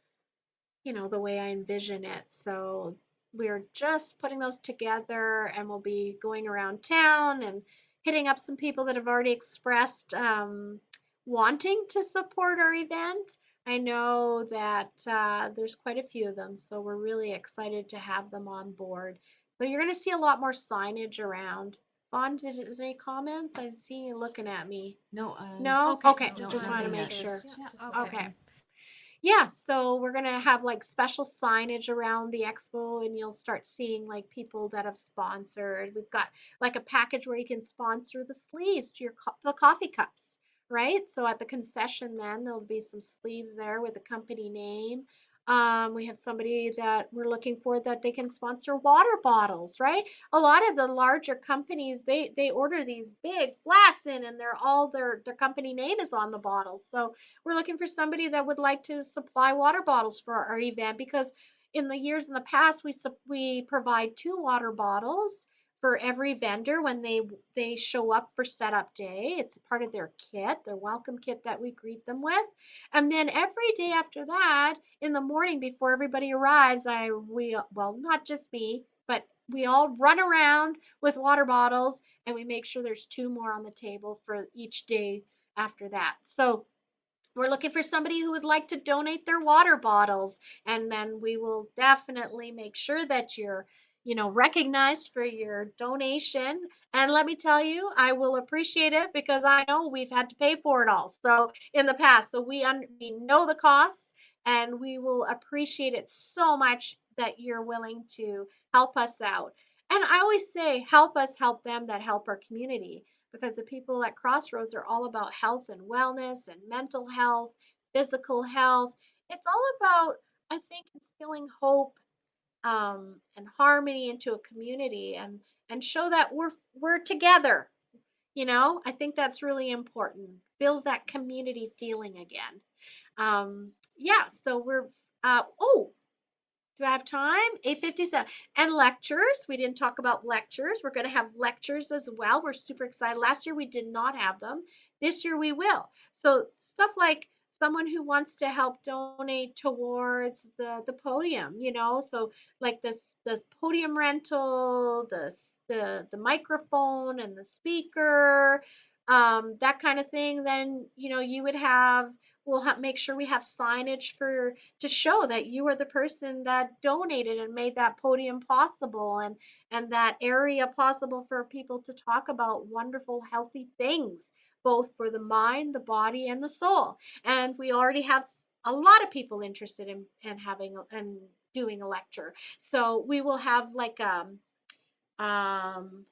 the way I envision it. So we're just putting those together, and we'll be going around town and hitting up some people that have already expressed wanting to support our event. I know that there's quite a few of them, so we're really excited to have them on board. So you're going to see a lot more signage around. Vaughn, is there any comments? I see you looking at me. No. No? Okay, Okay, no, just wanted to nothing make yet. sure. Yeah, just Okay. saying. Yeah, so we're gonna have like special signage around the expo, and you'll start seeing like people that have sponsored. We've got like a package where you can sponsor the sleeves to your the coffee cups, right? So at the concession, then there'll be some sleeves there with the company name. We have somebody that we're looking for that they can sponsor water bottles, right? A lot of the larger companies they order these big flats in, and they're all their company name is on the bottles. So we're looking for somebody that would like to supply water bottles for our event, because in the years in the past we provide 2 water bottles for every vendor when they show up for setup day. It's part of their kit, their welcome kit that we greet them with. And then every day after that, in the morning before everybody arrives, well, not just me, but we all run around with water bottles, and we make sure there's 2 more on the table for each day after that. So we're looking for somebody who would like to donate their water bottles, and then we will definitely make sure that you're, recognized for your donation. And let me tell you, I will appreciate it, because I know we've had to pay for it all. So in the past, so we know the costs, and we will appreciate it so much that you're willing to help us out. And I always say, help us help them that help our community, because the people at Crossroads are all about health and wellness and mental health, physical health. It's all about, I think, instilling hope and harmony into a community, and show that we're together. I think that's really important. Build that community feeling again. Yeah, so we're oh, do I have time? 8:57. And lectures. We didn't talk about lectures. We're going to have lectures as well. We're super excited. Last year we did not have them. This year we will. So stuff like someone who wants to help donate towards the podium, so like the podium rental, the microphone and the speaker, that kind of thing. Then you would have. Make sure we have signage to show that you are the person that donated and made that podium possible, and that area possible for people to talk about wonderful healthy things, both for the mind, the body, and the soul. And we already have a lot of people interested in having and doing a lecture. So we will have like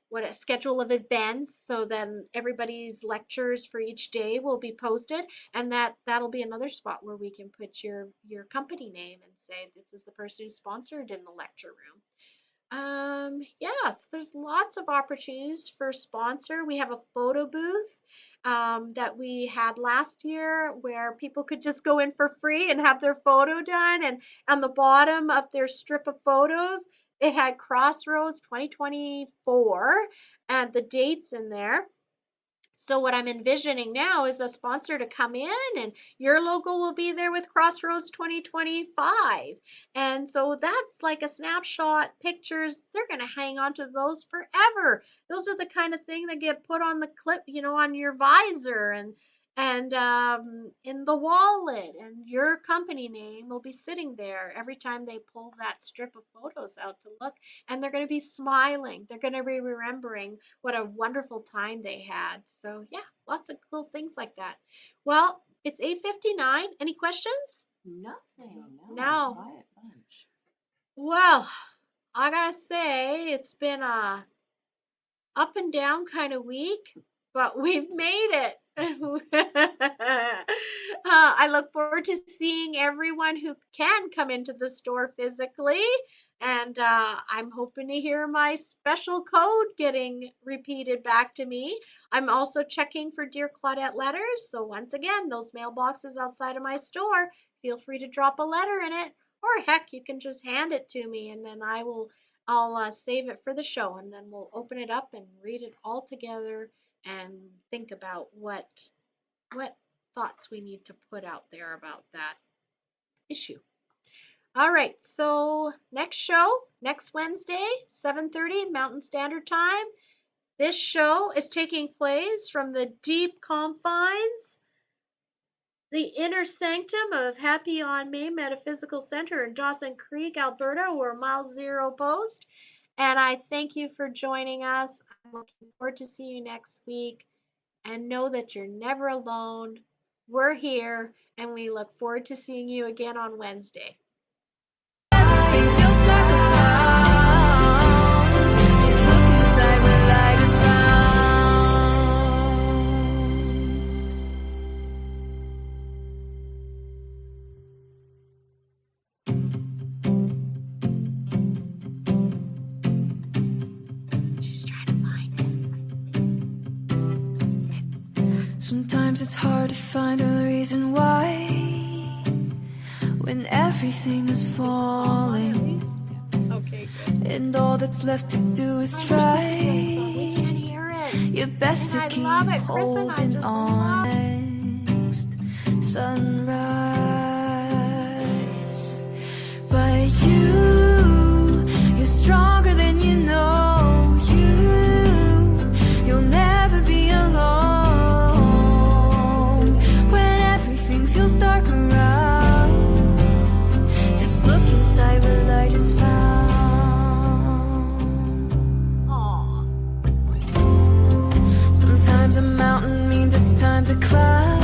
what a schedule of events, so then everybody's lectures for each day will be posted, and that'll be another spot where we can put your company name and say this is the person who sponsored in the lecture room. Yes, there's lots of opportunities for sponsor. We have a photo booth that we had last year, where people could just go in for free and have their photo done. And on the bottom of their strip of photos, it had Crossroads 2024 and the dates in there. So what I'm envisioning now is a sponsor to come in, and your logo will be there with Crossroads 2025. And so that's like a snapshot pictures. They're going to hang on to those forever. Those are the kind of thing that get put on the clip, on your visor and in the wallet, and your company name will be sitting there every time they pull that strip of photos out to look, and they're going to be smiling. They're going to be remembering what a wonderful time they had. So yeah, lots of cool things like that. Well, it's 8:59. Any questions? Nothing. No. Quiet bunch. Well, I gotta say it's been a up and down kind of week, but we've made it. I look forward to seeing everyone who can come into the store physically. And I'm hoping to hear my special code getting repeated back to me. I'm also checking for Dear Claudette letters. So once again, those mailboxes outside of my store, feel free to drop a letter in it. Or heck, you can just hand it to me, and then I'll save it for the show, and then we'll open it up and read it all together and think about what thoughts we need to put out there about that issue. All right, so next show, next Wednesday, 7:30 Mountain Standard Time. This show is taking place from the deep confines, the inner sanctum of Happy on May Metaphysical Center in Dawson Creek, Alberta, or Mile Zero Post. And I thank you for joining us. I'm looking forward to see you next week. And know that you're never alone. We're here, and we look forward to seeing you again on Wednesday. Everything feels dark around. Just look inside where light is found. She's trying to find it. Sometimes it's hard to find a reason why when everything is falling Okay, good. and all that's left to do is We try can't hear it. your best And to I keep love it. Chris and I holding just on. love Next sunrise, but you're stronger than you know. You'll never be alone when everything feels dark around. Just look inside where light is found. Aw. Sometimes a mountain means it's time to climb.